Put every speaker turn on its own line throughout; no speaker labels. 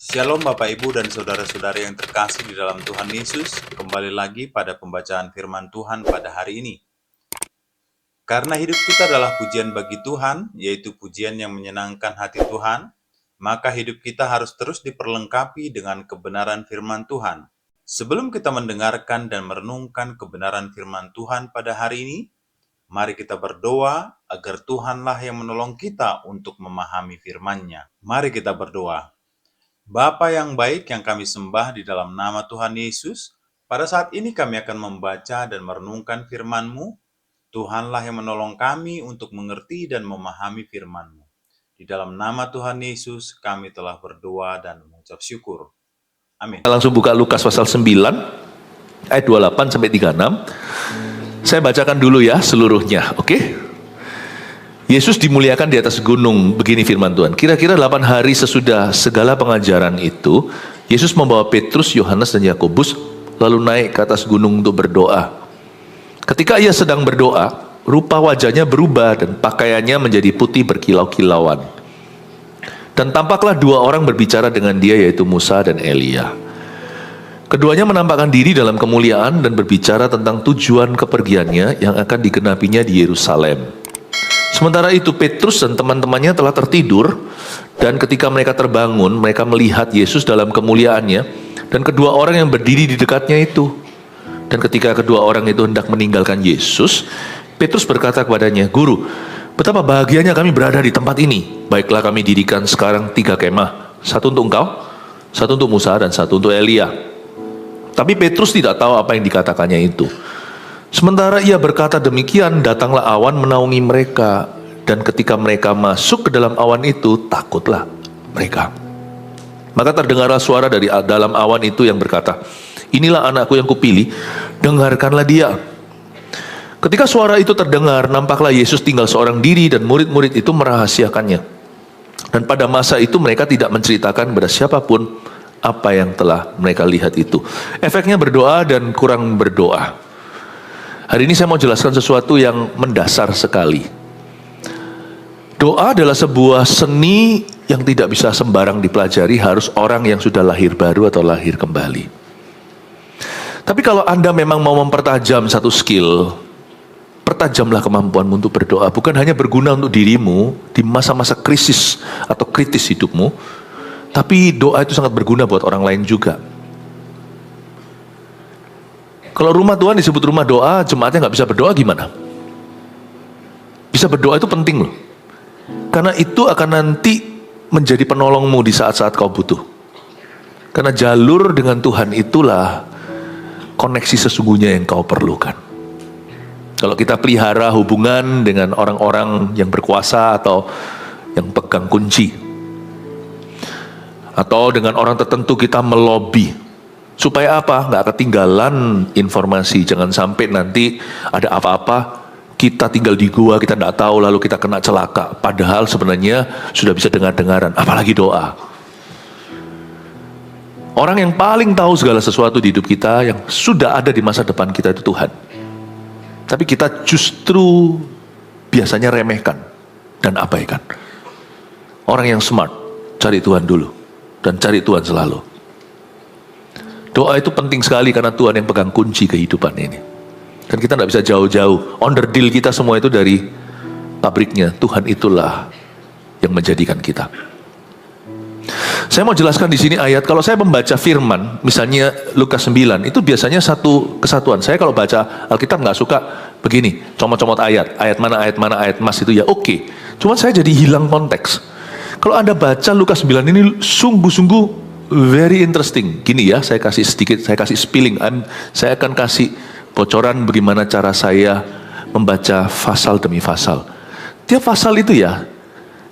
Shalom Bapak Ibu dan Saudara-saudari yang terkasih di dalam Tuhan Yesus. Kembali lagi pada pembacaan firman Tuhan pada hari ini. Karena hidup kita adalah pujian bagi Tuhan, yaitu pujian yang menyenangkan hati Tuhan, maka hidup kita harus terus diperlengkapi dengan kebenaran firman Tuhan. Sebelum kita mendengarkan dan merenungkan kebenaran firman Tuhan pada hari ini, mari kita berdoa agar Tuhanlah yang menolong kita untuk memahami firman-Nya. Mari kita berdoa. Bapa yang baik yang kami sembah di dalam nama Tuhan Yesus, pada saat ini kami akan membaca dan merenungkan firman-Mu. Tuhanlah yang menolong kami untuk mengerti dan memahami firman-Mu. Di dalam nama Tuhan Yesus kami telah berdoa dan mengucap syukur. Amin.
Langsung buka Lukas pasal 9 ayat 28 sampai 36. Saya bacakan dulu ya seluruhnya, oke? Yesus dimuliakan di atas gunung, begini firman Tuhan. Kira-kira 8 hari sesudah segala pengajaran itu, Yesus membawa Petrus, Yohanes dan Yakobus lalu naik ke atas gunung untuk berdoa. Ketika ia sedang berdoa, rupa wajahnya berubah dan pakaiannya menjadi putih berkilau-kilauan. Dan tampaklah 2 orang berbicara dengan dia, yaitu Musa dan Elia. Keduanya menampakkan diri dalam kemuliaan dan berbicara tentang tujuan kepergiannya yang akan digenapinya di Yerusalem. Sementara itu Petrus dan teman-temannya telah tertidur, dan ketika mereka terbangun, mereka melihat Yesus dalam kemuliaannya dan kedua orang yang berdiri di dekatnya itu. Dan ketika kedua orang itu hendak meninggalkan Yesus, Petrus berkata kepadanya, "Guru, betapa bahagianya kami berada di tempat ini. Baiklah, kami dirikan sekarang 3 kemah, satu untuk engkau, satu untuk Musa, dan satu untuk Elia." Tapi Petrus tidak tahu apa yang dikatakannya itu. Sementara ia berkata demikian, datanglah awan menaungi mereka, dan ketika mereka masuk ke dalam awan itu, takutlah mereka. Maka terdengarlah suara dari dalam awan itu yang berkata, "Inilah anakku yang kupilih, dengarkanlah dia." Ketika suara itu terdengar, nampaklah Yesus tinggal seorang diri dan murid-murid itu merahasiakannya. Dan pada masa itu mereka tidak menceritakan kepada siapapun apa yang telah mereka lihat itu. Efeknya berdoa dan kurang berdoa. Hari ini saya mau jelaskan sesuatu yang mendasar sekali. Doa adalah sebuah seni yang tidak bisa sembarang dipelajari, harus orang yang sudah lahir baru atau lahir kembali. Tapi kalau Anda memang mau mempertajam satu skill, pertajamlah kemampuanmu untuk berdoa. Bukan hanya berguna untuk dirimu di masa-masa krisis atau kritis hidupmu, tapi doa itu sangat berguna buat orang lain juga. Kalau rumah Tuhan disebut rumah doa, jemaatnya nggak bisa berdoa gimana? Bisa berdoa itu penting loh. Karena itu akan nanti menjadi penolongmu di saat-saat kau butuh. Karena jalur dengan Tuhan itulah koneksi sesungguhnya yang kau perlukan. Kalau kita pelihara hubungan dengan orang-orang yang berkuasa atau yang pegang kunci, atau dengan orang tertentu kita melobi, supaya apa? Nggak ketinggalan informasi. Jangan sampai nanti ada apa-apa, kita tinggal di gua, kita nggak tahu, lalu kita kena celaka. Padahal sebenarnya sudah bisa dengar-dengaran, apalagi doa. Orang yang paling tahu segala sesuatu di hidup kita, yang sudah ada di masa depan kita, itu Tuhan. Tapi kita justru biasanya remehkan dan abaikan. Orang yang smart, cari Tuhan dulu. Dan cari Tuhan selalu. Doa itu penting sekali karena Tuhan yang pegang kunci kehidupan ini. Dan kita tidak bisa jauh-jauh. Onderdil kita semua itu dari pabriknya. Tuhan itulah yang menjadikan kita. Saya mau jelaskan di sini ayat. Kalau saya membaca firman, misalnya Lukas 9, itu biasanya satu kesatuan. Saya kalau baca Alkitab nggak suka begini, comot-comot ayat. Ayat mana, ayat mas itu ya oke. Cuman saya jadi hilang konteks. Kalau Anda baca Lukas 9 ini sungguh-sungguh very interesting. Gini ya, saya kasih sedikit, saya kasih spilling. Saya akan kasih bocoran bagaimana cara saya membaca pasal demi pasal. Tiap pasal itu ya,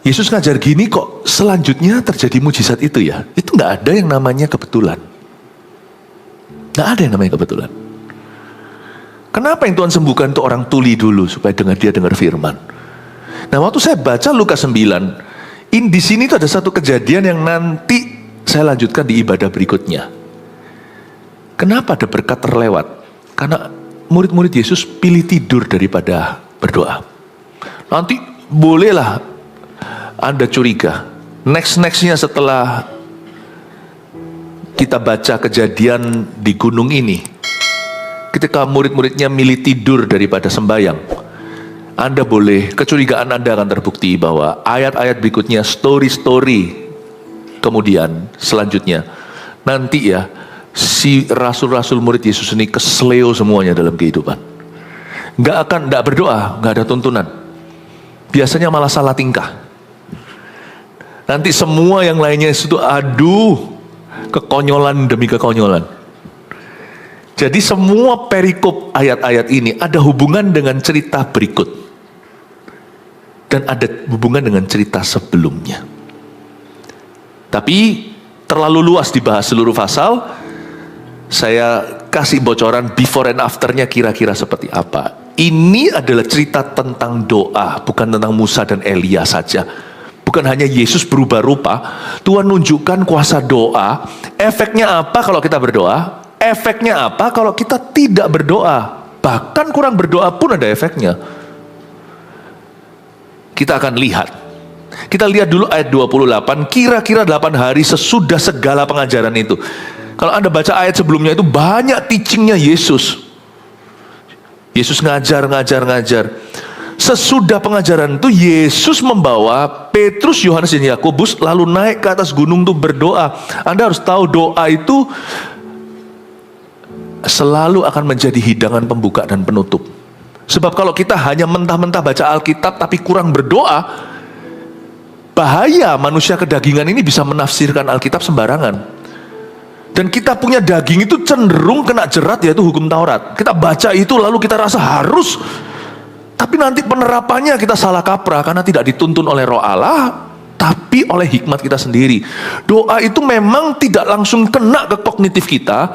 Yesus ngajar gini kok selanjutnya terjadi mujizat itu ya. Itu nggak ada yang namanya kebetulan. Nggak ada yang namanya kebetulan. Kenapa yang Tuhan sembuhkan itu orang tuli dulu supaya dia dengar firman. Nah, waktu saya baca Lukas 9, di sini tuh ada satu kejadian yang nanti saya lanjutkan di ibadah berikutnya. Kenapa ada berkat terlewat? Karena murid-murid Yesus pilih tidur daripada berdoa. Nanti bolehlah Anda curiga, next-nextnya setelah kita baca kejadian di gunung ini, ketika murid-muridnya milih tidur daripada sembahyang, Anda boleh, kecurigaan Anda akan terbukti bahwa ayat-ayat berikutnya, story-story kemudian selanjutnya, nanti ya, si rasul-rasul murid Yesus ini kesleo semuanya dalam kehidupan. Nggak berdoa, nggak ada tuntunan. Biasanya malah salah tingkah. Nanti semua yang lainnya itu kekonyolan demi kekonyolan. Jadi semua perikop ayat-ayat ini ada hubungan dengan cerita berikut. Dan ada hubungan dengan cerita sebelumnya. Tapi terlalu luas dibahas seluruh pasal. Saya kasih bocoran before and afternya kira-kira seperti apa. Ini adalah cerita tentang doa, bukan tentang Musa dan Elia saja. Bukan hanya Yesus berubah rupa, Tuhan nunjukkan kuasa doa. Efeknya apa kalau kita berdoa? Efeknya apa kalau kita tidak berdoa? Bahkan kurang berdoa pun ada efeknya. Kita akan lihat. Kita lihat dulu ayat 28, kira-kira 8 hari sesudah segala pengajaran itu. Kalau Anda baca ayat sebelumnya itu banyak teachingnya Yesus. Yesus ngajar. Sesudah pengajaran itu Yesus membawa Petrus, Yohanes, dan Yakobus lalu naik ke atas gunung untuk berdoa. Anda harus tahu doa itu selalu akan menjadi hidangan pembuka dan penutup. Sebab kalau kita hanya mentah-mentah baca Alkitab tapi kurang berdoa, bahaya manusia kedagingan ini bisa menafsirkan Alkitab sembarangan. Dan kita punya daging itu cenderung kena jerat, yaitu hukum Taurat. Kita baca itu lalu kita rasa harus, tapi nanti penerapannya kita salah kaprah karena tidak dituntun oleh Roh Allah, tapi oleh hikmat kita sendiri. Doa itu memang tidak langsung kena ke kognitif kita.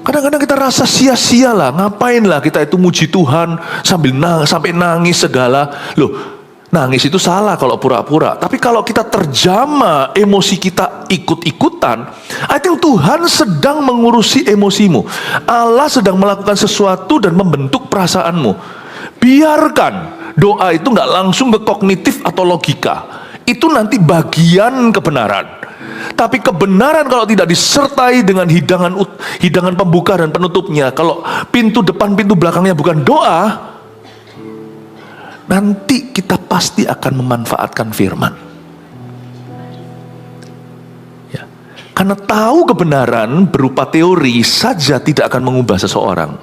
Kadang-kadang kita rasa sia-sia lah, ngapain lah kita itu muji Tuhan sampai nangis segala. Loh, nangis itu salah kalau pura-pura. Tapi kalau kita terjama emosi kita ikut-ikutan, I think Tuhan sedang mengurusi emosimu. Allah sedang melakukan sesuatu dan membentuk perasaanmu. Biarkan doa itu nggak langsung ke kognitif atau logika. Itu nanti bagian kebenaran. Tapi kebenaran kalau tidak disertai dengan hidangan pembuka dan penutupnya, kalau pintu depan pintu belakangnya bukan doa, nanti kita pasti akan memanfaatkan firman. Ya. Karena tahu kebenaran berupa teori saja tidak akan mengubah seseorang.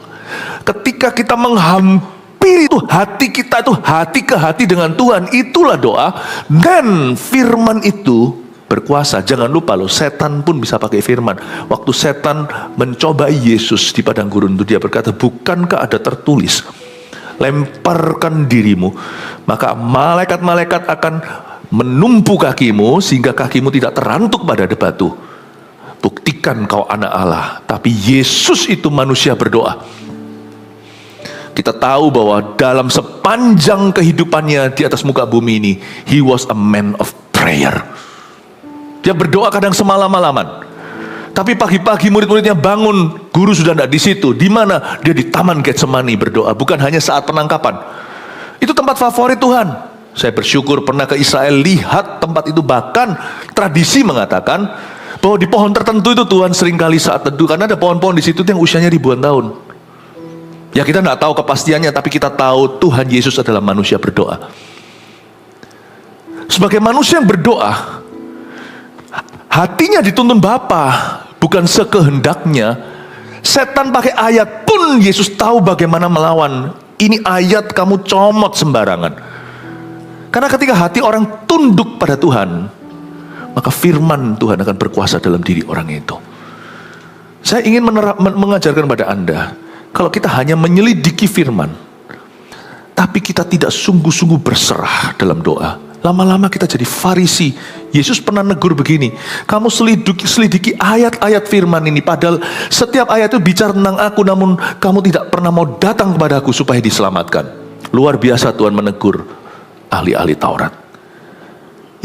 Ketika kita menghampiri itu hati kita itu hati ke hati dengan Tuhan, itulah doa. Dan firman itu berkuasa. Jangan lupa loh, setan pun bisa pakai firman. Waktu setan mencobai Yesus di padang gurun itu, dia berkata, bukankah ada tertulis, lemparkan dirimu, maka malaikat-malaikat akan menumpu kakimu, sehingga kakimu tidak terantuk pada batu. Buktikan kau anak Allah. Tapi Yesus itu manusia berdoa. Kita tahu bahwa dalam sepanjang kehidupannya di atas muka bumi ini, he was a man of prayer. Dia berdoa kadang semalam-malaman. Tapi pagi-pagi murid-muridnya bangun, guru sudah tidak di situ. Di mana? Dia di Taman Getsemani berdoa, bukan hanya saat penangkapan. Itu tempat favorit Tuhan. Saya bersyukur pernah ke Israel, lihat tempat itu. Bahkan tradisi mengatakan bahwa di pohon tertentu itu Tuhan seringkali saat teduh, karena ada pohon-pohon di situ yang usianya ribuan tahun. Ya, kita tidak tahu kepastiannya, tapi kita tahu Tuhan Yesus adalah manusia berdoa. Sebagai manusia yang berdoa, hatinya dituntun Bapa, bukan sekehendaknya. Setan pakai ayat pun Yesus tahu bagaimana melawan. Ini ayat kamu comot sembarangan. Karena ketika hati orang tunduk pada Tuhan, maka firman Tuhan akan berkuasa dalam diri orang itu. Saya ingin mengajarkan pada Anda, kalau kita hanya menyelidiki firman, tapi kita tidak sungguh-sungguh berserah dalam doa, lama-lama kita jadi Farisi. Yesus pernah negur begini, kamu selidiki ayat-ayat firman ini, padahal setiap ayat itu bicara tentang aku, namun kamu tidak pernah mau datang kepada aku supaya diselamatkan. Luar biasa Tuhan menegur ahli-ahli Taurat.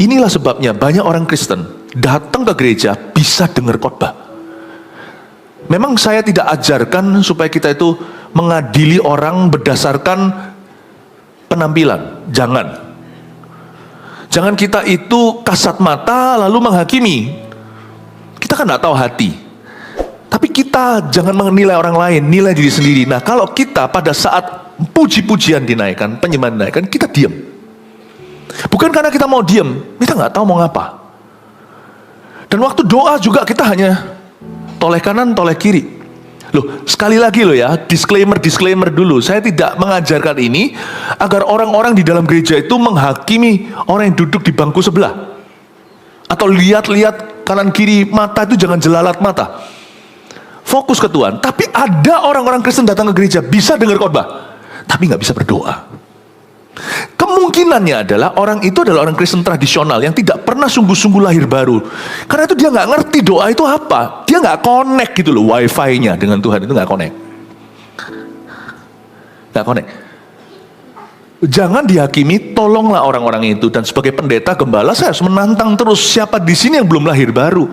Inilah sebabnya banyak orang Kristen datang ke gereja bisa dengar khotbah. Memang saya tidak ajarkan supaya kita itu mengadili orang berdasarkan penampilan. Jangan kita itu kasat mata lalu menghakimi. Kita kan tidak tahu hati. Tapi kita jangan menilai orang lain, nilai diri sendiri. Nah, kalau kita pada saat puji-pujian dinaikkan, penyembahan dinaikkan, kita diam. Bukan karena kita mau diam, kita nggak tahu mau ngapa. Dan waktu doa juga kita hanya toleh kanan, toleh kiri. Loh, sekali lagi loh ya, disclaimer dulu. Saya tidak mengajarkan ini agar orang-orang di dalam gereja itu menghakimi orang yang duduk di bangku sebelah. Atau lihat-lihat kanan kiri mata itu jangan jelalat mata. Fokus ke Tuhan. Tapi ada orang-orang Kristen datang ke gereja bisa dengar khotbah, tapi nggak bisa berdoa. Kemungkinannya adalah orang itu adalah orang Kristen tradisional yang tidak pernah sungguh-sungguh lahir baru. Karena itu dia nggak ngerti doa itu apa. Dia nggak connect gitu loh, wifi-nya dengan Tuhan itu nggak connect. Nggak connect. Jangan dihakimi, tolonglah orang-orang itu. Dan sebagai pendeta gembala saya harus menantang terus siapa di sini yang belum lahir baru.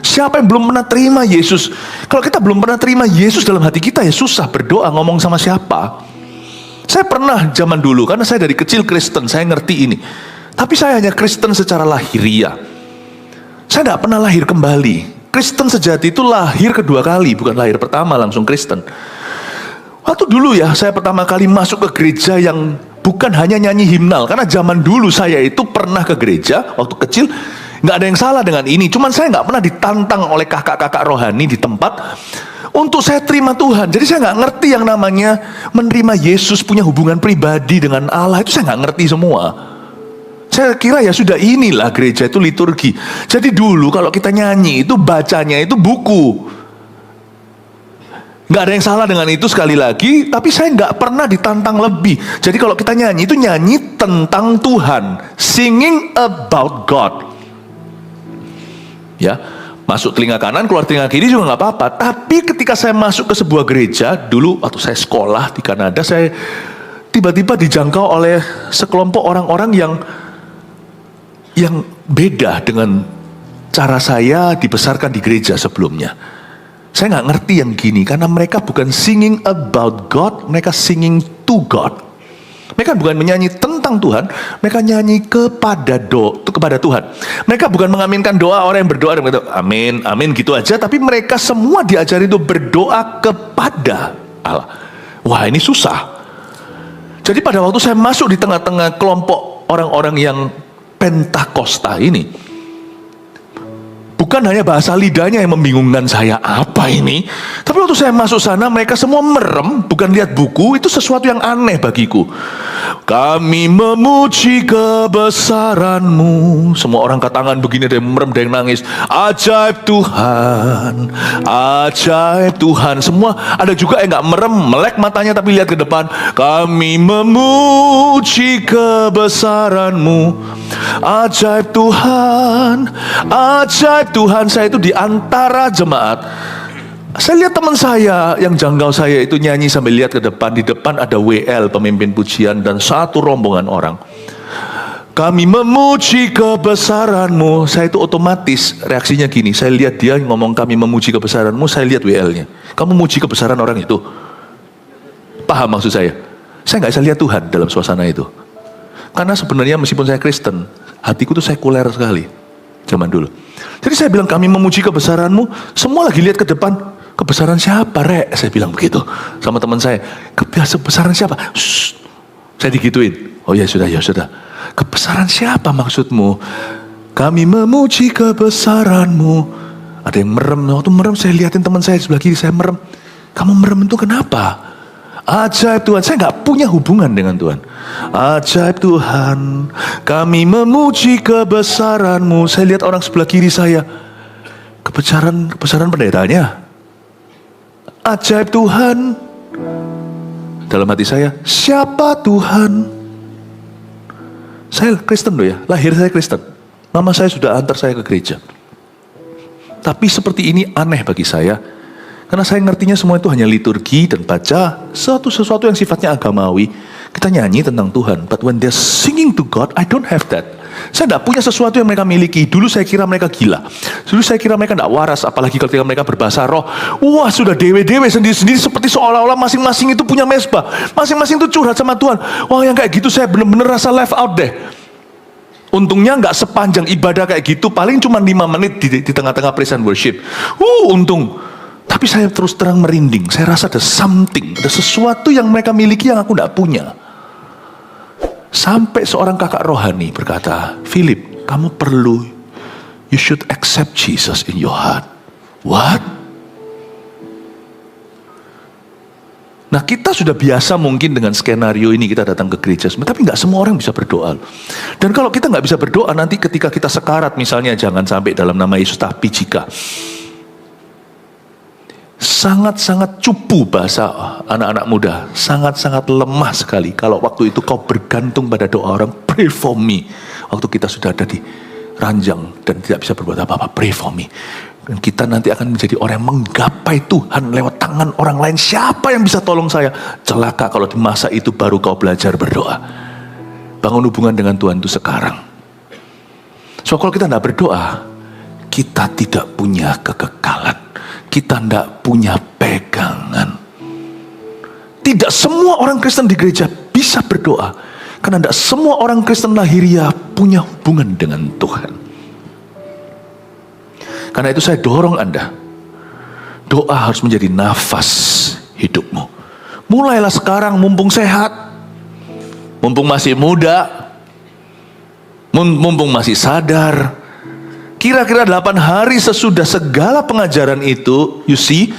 Siapa yang belum pernah terima Yesus. Kalau kita belum pernah terima Yesus dalam hati kita ya susah berdoa ngomong sama siapa. Saya pernah zaman dulu, karena saya dari kecil Kristen, saya ngerti ini. Tapi saya hanya Kristen secara lahiriah. Saya tidak pernah lahir kembali. Kristen sejati itu lahir kedua kali, bukan lahir pertama langsung Kristen. Waktu dulu ya, saya pertama kali masuk ke gereja yang bukan hanya nyanyi himnal. Karena zaman dulu saya itu pernah ke gereja, waktu kecil, nggak ada yang salah dengan ini. Cuman saya nggak pernah ditantang oleh kakak-kakak rohani di tempat untuk saya terima Tuhan. Jadi saya nggak ngerti yang namanya menerima Yesus, punya hubungan pribadi dengan Allah. Itu saya nggak ngerti semua. Saya kira ya sudah, inilah gereja itu liturgi. Jadi dulu kalau kita nyanyi itu bacanya itu buku. Nggak ada yang salah dengan itu sekali lagi. Tapi saya nggak pernah ditantang lebih. Jadi kalau kita nyanyi itu nyanyi tentang Tuhan, singing about God. Ya. Masuk telinga kanan, keluar telinga kiri juga nggak apa-apa. Tapi ketika saya masuk ke sebuah gereja, dulu waktu saya sekolah di Kanada, saya tiba-tiba dijangkau oleh sekelompok orang-orang yang beda dengan cara saya dibesarkan di gereja sebelumnya. Saya nggak ngerti yang gini, karena mereka bukan singing about God, mereka singing to God. Mereka bukan menyanyi tentang Tuhan, mereka nyanyi kepada Tuhan. Mereka bukan mengaminkan doa orang yang berdoa dan berkata amin, amin gitu aja, tapi mereka semua diajari itu berdoa kepada Allah. Wah, ini susah. Jadi pada waktu saya masuk di tengah-tengah kelompok orang-orang yang Pentakosta ini, bukan hanya bahasa lidahnya yang membingungkan saya, apa ini? Tapi waktu saya masuk sana, mereka semua merem, bukan lihat buku, itu sesuatu yang aneh bagiku. Kami memuji kebesaran-Mu. Semua orang angkat tangan begini, ada yang merem, ada yang nangis. Ajaib Tuhan, ajaib Tuhan. Semua ada juga yang gak merem, melek matanya tapi lihat ke depan. Kami memuji kebesaran-Mu. Ajaib Tuhan, ajaib Tuhan. Saya itu di antara jemaat. Saya lihat teman saya yang jangkau saya itu nyanyi sambil lihat ke depan. Di depan ada WL, pemimpin pujian, dan satu rombongan orang. Kami memuji kebesaran-Mu. Saya itu otomatis reaksinya gini. Saya lihat dia ngomong kami memuji kebesaran-Mu, saya lihat WL-nya. Kamu muji kebesaran orang itu. Paham maksud saya? Saya nggak bisa lihat Tuhan dalam suasana itu. Karena sebenarnya meskipun saya Kristen, hatiku tuh sekuler sekali zaman dulu. Jadi saya bilang kami memuji kebesaran-Mu. Semua lagi lihat ke depan. Kebesaran siapa, Rek? Saya bilang begitu sama teman saya. Kebesaran siapa? Shh. Saya digituin. Oh ya sudah, ya sudah. Kebesaran siapa maksudmu? Kami memuji kebesaran-Mu. Ada yang merem. Waktu merem saya liatin teman saya sebelah kiri, saya merem. Kamu merem itu kenapa? Ajaib Tuhan. Saya gak punya hubungan dengan Tuhan. Ajaib Tuhan, kami memuji kebesaran-Mu. Saya lihat orang sebelah kiri saya. Kebesaran pendetanya. Ajaib Tuhan. Dalam hati saya, siapa Tuhan? Saya Kristen loh ya, lahir saya Kristen. Mama saya sudah antar saya ke gereja. Tapi seperti ini aneh bagi saya. Karena saya ngertinya semua itu hanya liturgi dan baca sesuatu yang sifatnya agamawi. Kita nyanyi tentang Tuhan. But when they're singing to God, I don't have that. Saya tidak punya sesuatu yang mereka miliki. Dulu saya kira mereka gila. Dulu saya kira mereka tidak waras. Apalagi ketika mereka berbahasa roh. Wah, sudah dewe-dewe sendiri-sendiri. Seperti seolah-olah masing-masing itu punya mesbah. Masing-masing itu curhat sama Tuhan. Wah, yang kayak gitu saya benar-benar rasa left out deh. Untungnya nggak sepanjang ibadah kayak gitu. Paling cuma 5 menit di tengah-tengah praise and worship. Untung. Tapi Tapi saya terus terang merinding. Saya rasa ada something, ada sesuatu yang mereka miliki yang aku tidak punya. Sampai seorang kakak rohani berkata, Philip, kamu perlu, you should accept Jesus in your heart. What? Nah, kita sudah biasa mungkin dengan skenario ini, kita datang ke gereja, tapi nggak semua orang bisa berdoa. Dan kalau kita nggak bisa berdoa, nanti ketika kita sekarat misalnya, jangan sampai dalam nama Yesus, tapi jika sangat-sangat cupu bahasa anak-anak muda, sangat-sangat lemah sekali kalau waktu itu kau bergantung pada doa orang, pray for me. Waktu kita sudah ada di ranjang dan tidak bisa berbuat apa-apa, pray for me. Dan kita nanti akan menjadi orang yang menggapai Tuhan lewat tangan orang lain. Siapa yang bisa tolong saya? Celaka kalau di masa itu baru kau belajar berdoa. Bangun hubungan dengan Tuhan itu sekarang. So kalau kita tidak berdoa, kita tidak punya kekekalan. Kita tidak punya pegangan. Tidak semua orang Kristen di gereja bisa berdoa. Karena tidak semua orang Kristen lahiriah punya hubungan dengan Tuhan. Karena itu saya dorong Anda, doa harus menjadi nafas hidupmu. Mulailah sekarang, mumpung sehat, mumpung masih muda, mumpung masih sadar. Kira-kira 8 hari sesudah segala pengajaran itu, you see,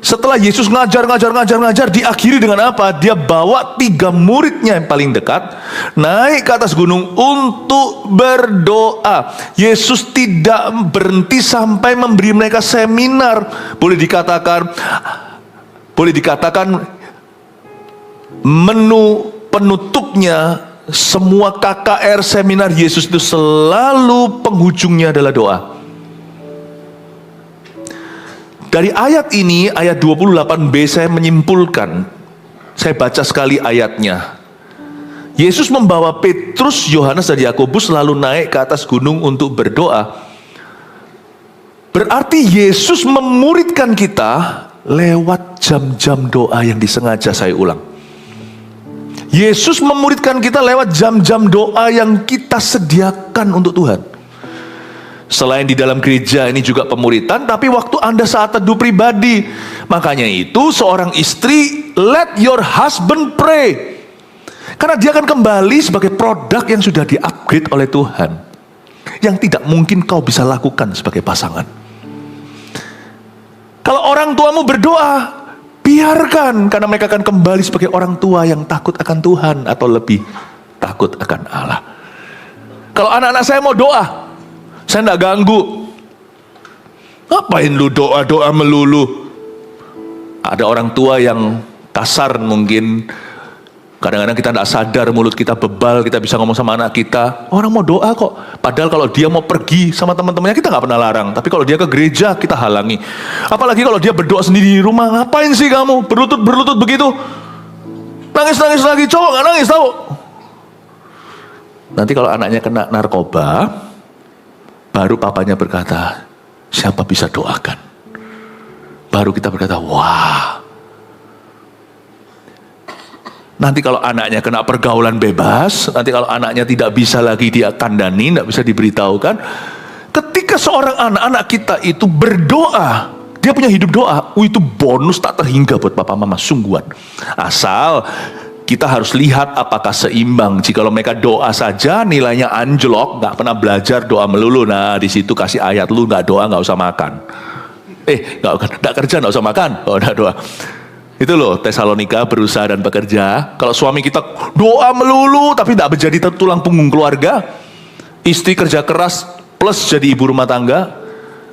setelah Yesus ngajar, diakhiri dengan apa? Dia bawa 3 muridnya yang paling dekat, naik ke atas gunung untuk berdoa. Yesus tidak berhenti sampai memberi mereka seminar. Boleh dikatakan menu penutupnya semua KKR seminar Yesus itu selalu penghujungnya adalah doa. Dari ayat ini, ayat 28b, saya menyimpulkan, saya baca sekali ayatnya. Yesus membawa Petrus, Yohanes, dan Yakobus lalu naik ke atas gunung untuk berdoa. Berarti Yesus memuridkan kita lewat jam-jam doa yang disengaja, saya ulang. Yesus memuridkan kita lewat jam-jam doa yang kita sediakan untuk Tuhan. Selain di dalam gereja ini juga pemuritan, tapi waktu Anda saat teduh pribadi. Makanya itu seorang istri, let your husband pray. Karena dia akan kembali sebagai produk yang sudah di-upgrade oleh Tuhan. Yang tidak mungkin kau bisa lakukan sebagai pasangan. Kalau orang tuamu berdoa, biarkan, karena mereka akan kembali sebagai orang tua yang takut akan Tuhan atau lebih takut akan Allah. Kalau anak-anak saya mau doa, saya tidak ganggu. Ngapain lu doa-doa melulu? Ada orang tua yang kasar mungkin. Kadang-kadang kita tidak sadar, mulut kita bebal, kita bisa ngomong sama anak kita. Orang mau doa kok. Padahal kalau dia mau pergi sama teman-temannya, kita nggak pernah larang. Tapi kalau dia ke gereja, kita halangi. Apalagi kalau dia berdoa sendiri di rumah. Ngapain sih kamu berlutut begitu? Nangis lagi, cowok nggak nangis tahu. Nanti kalau anaknya kena narkoba, baru papanya berkata, siapa bisa doakan? Baru kita berkata, wah. Nanti kalau anaknya kena pergaulan bebas, nanti kalau anaknya tidak bisa lagi dia kandani, tidak bisa diberitahukan. Ketika seorang anak kita itu berdoa, dia punya hidup doa, itu bonus tak terhingga buat papa mama, sungguhan. Asal kita harus lihat apakah seimbang. Jika mereka doa saja nilainya anjlok, nggak pernah belajar doa melulu. Nah di situ kasih ayat, lu nggak doa nggak usah makan. Nggak kerja nggak usah makan. Oh nggak doa. Itu loh Tesalonika, berusaha dan bekerja. Kalau suami kita doa melulu tapi tidak menjadi tulang punggung keluarga, istri kerja keras plus jadi ibu rumah tangga.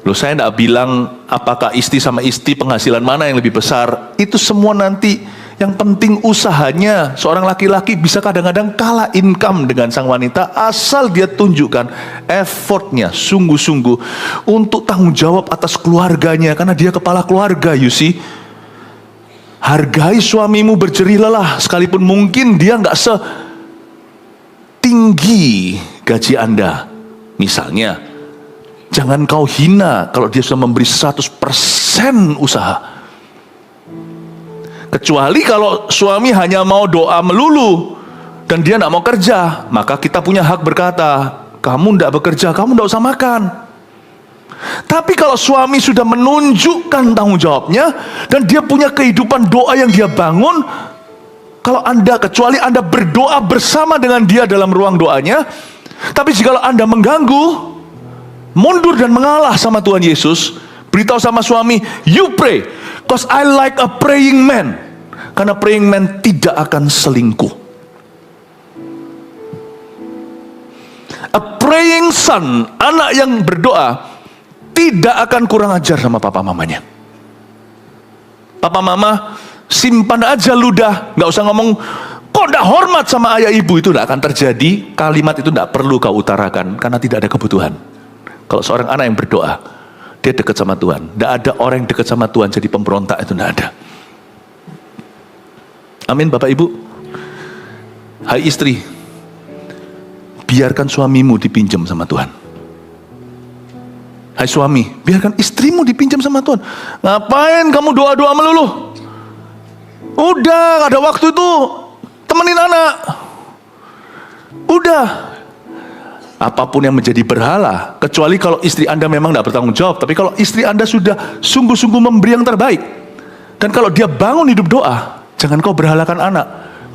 Loh saya tidak bilang apakah istri sama istri penghasilan mana yang lebih besar. Itu semua nanti. Yang penting usahanya. Seorang laki-laki bisa kadang-kadang kalah income dengan sang wanita, asal dia tunjukkan effortnya sungguh-sungguh untuk tanggung jawab atas keluarganya, karena dia kepala keluarga, you see. Hargai suamimu berjerih lelah, sekalipun mungkin dia nggak setinggi gaji Anda. Misalnya, jangan kau hina kalau dia sudah memberi 100% usaha. Kecuali kalau suami hanya mau doa melulu dan dia tidak mau kerja, maka kita punya hak berkata, kamu tidak bekerja, kamu tidak usah makan. Tapi kalau suami sudah menunjukkan tanggung jawabnya dan dia punya kehidupan doa yang dia bangun, kalau Anda, kecuali Anda berdoa bersama dengan dia dalam ruang doanya, tapi jika Anda mengganggu, mundur dan mengalah sama Tuhan Yesus, beritahu sama suami, you pray, cause I like a praying man. Karena praying man tidak akan selingkuh. A praying son, anak yang berdoa, tidak akan kurang ajar sama papa mamanya. Papa mama simpan aja ludah, nggak usah ngomong kok nggak hormat sama ayah ibu, itu nggak akan terjadi. Kalimat itu nggak perlu kau utarakan karena tidak ada kebutuhan. Kalau seorang anak yang berdoa, dia dekat sama Tuhan. Nggak ada orang yang dekat sama Tuhan jadi pemberontak, itu nggak ada. Amin Bapak Ibu. Hai istri, biarkan suamimu dipinjam sama Tuhan. Hai suami, biarkan istrimu dipinjam sama Tuhan. Ngapain kamu doa-doa melulu? Udah, gak ada waktu itu, temenin anak. Udah. Apapun yang menjadi berhala, kecuali kalau istri Anda memang tidak bertanggung jawab. Tapi kalau istri Anda sudah sungguh-sungguh memberi yang terbaik, dan kalau dia bangun hidup doa, jangan kau berhalakan anak.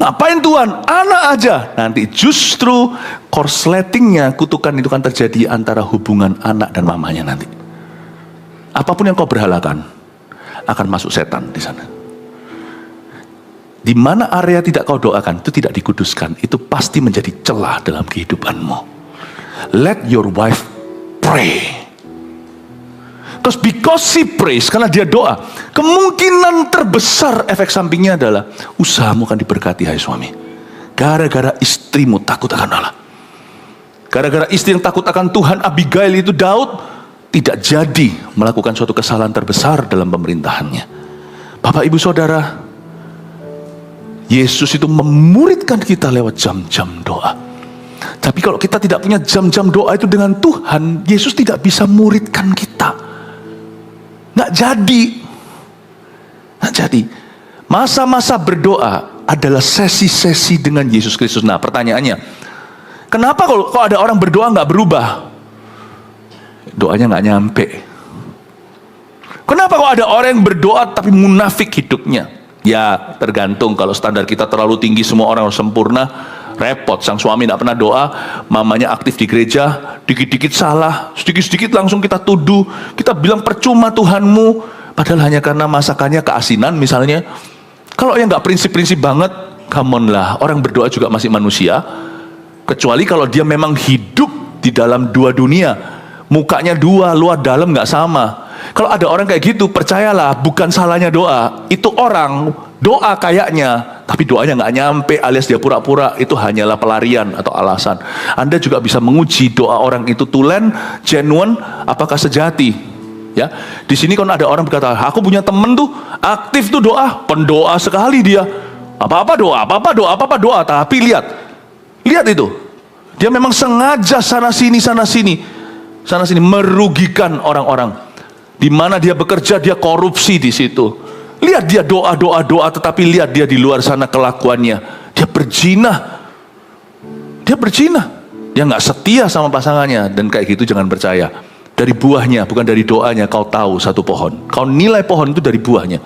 Ngapain Tuhan? Anak aja. Nanti justru korsletingnya, kutukan itu kan terjadi antara hubungan anak dan mamanya nanti. Apapun yang kau berhalakan, akan masuk setan di sana. Di mana area tidak kau doakan, itu tidak dikuduskan, itu pasti menjadi celah dalam kehidupanmu. Let your wife pray. Because she prays, karena dia doa, kemungkinan terbesar efek sampingnya adalah usahamu akan diberkati, hai suami. Gara-gara istrimu takut akan Allah. Gara-gara istri yang takut akan Tuhan, Abigail itu Daud tidak jadi melakukan suatu kesalahan terbesar dalam pemerintahannya. Bapak Ibu Saudara, Yesus itu memuridkan kita lewat jam-jam doa. Tapi kalau kita tidak punya jam-jam doa itu dengan Tuhan, Yesus tidak bisa muridkan kita. Nggak jadi. Masa-masa berdoa adalah sesi-sesi dengan Yesus Kristus. Nah pertanyaannya, kenapa kalau ada orang berdoa nggak berubah? Doanya nggak nyampe. Kenapa kalau ada orang yang berdoa tapi munafik hidupnya? Ya tergantung, kalau standar kita terlalu tinggi, semua orang harus sempurna, repot. Sang suami tidak pernah doa, mamanya aktif di gereja, dikit-dikit salah, sedikit-sedikit langsung kita tuduh, kita bilang percuma Tuhanmu, padahal hanya karena masakannya keasinan misalnya. Kalau yang nggak prinsip-prinsip banget, come on lah, orang berdoa juga masih manusia, kecuali kalau dia memang hidup di dalam dua dunia, mukanya dua, luar dalam nggak sama. Kalau ada orang kayak gitu, percayalah, bukan salahnya doa, itu orang doa kayaknya, tapi doanya nggak nyampe, alias dia pura-pura, itu hanyalah pelarian atau alasan. Anda juga bisa menguji doa orang itu tulen, genuine, apakah sejati. Ya, di sini kan ada orang berkata, aku punya temen tuh aktif tuh doa, pendoa sekali dia, apa-apa doa, tapi lihat itu, dia memang sengaja sana sini merugikan orang-orang. Di mana dia bekerja, dia korupsi di situ. Lihat dia doa, tetapi lihat dia di luar sana kelakuannya. Dia berzina. Dia nggak setia sama pasangannya, dan kayak gitu jangan percaya. Dari buahnya, bukan dari doanya, kau tahu satu pohon. Kau nilai pohon itu dari buahnya.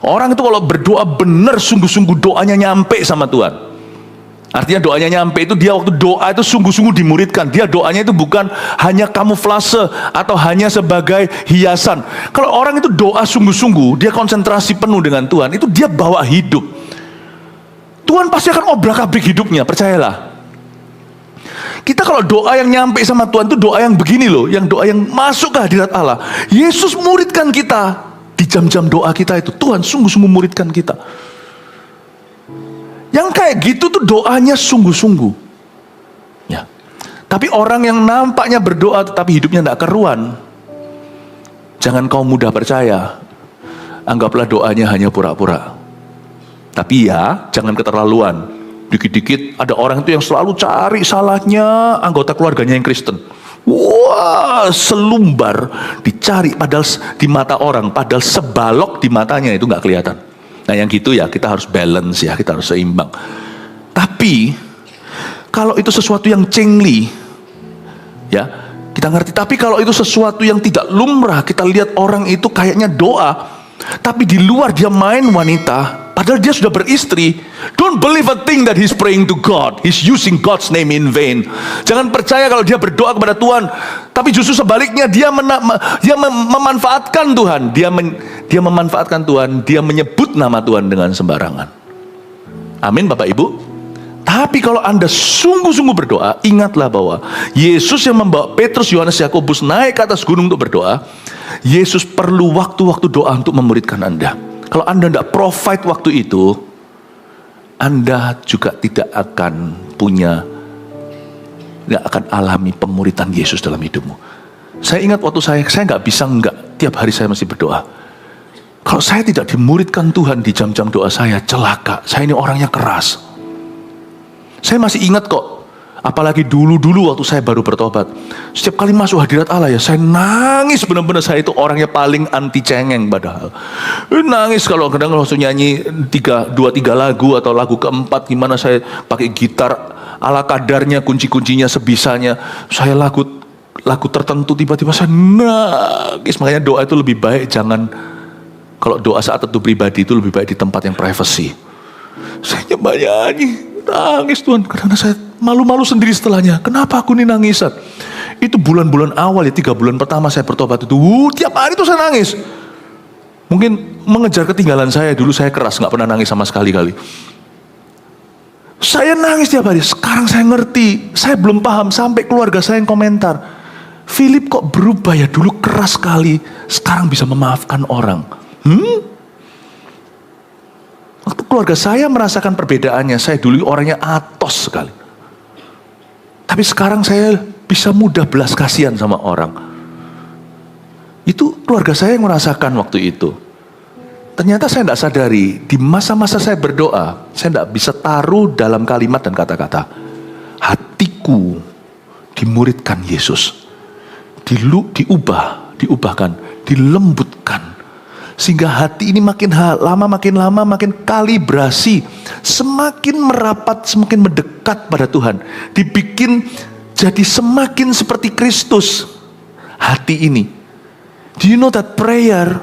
Orang itu kalau berdoa benar, sungguh-sungguh doanya nyampe sama Tuhan. Artinya doanya nyampe itu, dia waktu doa itu sungguh-sungguh dimuridkan. Dia doanya itu bukan hanya kamuflase atau hanya sebagai hiasan. Kalau orang itu doa sungguh-sungguh, dia konsentrasi penuh dengan Tuhan, itu dia bawa hidup. Tuhan pasti akan obrak-abrik hidupnya, percayalah. Kita kalau doa yang nyampe sama Tuhan itu doa yang begini loh, yang doa yang masuk ke hadirat Allah. Yesus muridkan kita di jam-jam doa kita itu. Tuhan sungguh-sungguh muridkan kita. Yang kayak gitu tuh doanya sungguh-sungguh. Ya. Tapi orang yang nampaknya berdoa tetapi hidupnya tidak keruan, jangan kau mudah percaya. Anggaplah doanya hanya pura-pura. Tapi ya, jangan keterlaluan. Dikit-dikit ada orang itu yang selalu cari salahnya anggota keluarganya yang Kristen. Wah, selumbar dicari padahal di mata orang, padahal sebalok di matanya itu nggak kelihatan. Nah yang gitu ya kita harus balance ya, kita harus seimbang. Tapi kalau itu sesuatu yang cengli, ya, Kita ngerti. Tapi kalau itu sesuatu yang tidak lumrah, kita lihat orang itu kayaknya doa, tapi di luar dia main wanita, padahal dia sudah beristri. Don't believe a thing that he's praying to God. He's using God's name in vain. Jangan percaya kalau dia berdoa kepada Tuhan, tapi justru sebaliknya dia memanfaatkan Tuhan. Dia memanfaatkan Tuhan. Dia menyebut nama Tuhan dengan sembarangan. Amin, Bapak Ibu. Tapi kalau Anda sungguh-sungguh berdoa, ingatlah bahwa Yesus yang membawa Petrus, Yohanes, Yakobus naik ke atas gunung untuk berdoa, Yesus perlu waktu-waktu doa untuk memuridkan Anda. Kalau Anda tidak provide waktu itu, Anda juga tidak akan alami pemuridan Yesus dalam hidupmu. Saya ingat waktu saya nggak bisa tiap hari saya mesti berdoa. Kalau saya tidak dimuridkan Tuhan di jam-jam doa saya, celaka. Saya ini orangnya keras. Saya masih ingat kok, apalagi dulu waktu saya baru bertobat. Setiap kali masuk hadirat Allah ya, saya nangis benar-benar. Saya itu orangnya paling anti cengeng padahal. Nangis kalau kadang waktu nyanyi 2-3 lagu atau lagu keempat, gimana saya pakai gitar ala kadarnya, kunci-kuncinya sebisanya. Saya lagu tertentu tiba-tiba saya nangis. Makanya doa itu lebih baik kalau doa saat itu pribadi itu lebih baik di tempat yang privacy. Saya nyanyi. Nangis Tuhan, karena saya malu-malu sendiri setelahnya. Kenapa aku ini nangisan? Itu bulan-bulan awal ya, 3 bulan pertama saya bertobat itu, tiap hari itu saya nangis. Mungkin mengejar ketinggalan saya, dulu saya keras, gak pernah nangis sama sekali-kali. Saya nangis tiap hari, sekarang saya ngerti. Saya belum paham, sampai keluarga saya yang komentar, Philip kok berubah ya, dulu keras sekali, sekarang bisa memaafkan orang. Waktu keluarga saya merasakan perbedaannya, saya dulu orangnya atos sekali. Tapi sekarang saya bisa mudah belas kasihan sama orang. Itu keluarga saya yang merasakan waktu itu. Ternyata saya tidak sadari, di masa-masa saya berdoa, saya tidak bisa taruh dalam kalimat dan kata-kata. Hatiku dimuridkan Yesus. Diubahkan, dilembutkan. Sehingga hati ini makin lama makin kalibrasi, semakin merapat, semakin mendekat pada Tuhan. Dibikin jadi semakin seperti Kristus. Hati ini. Do you know that prayer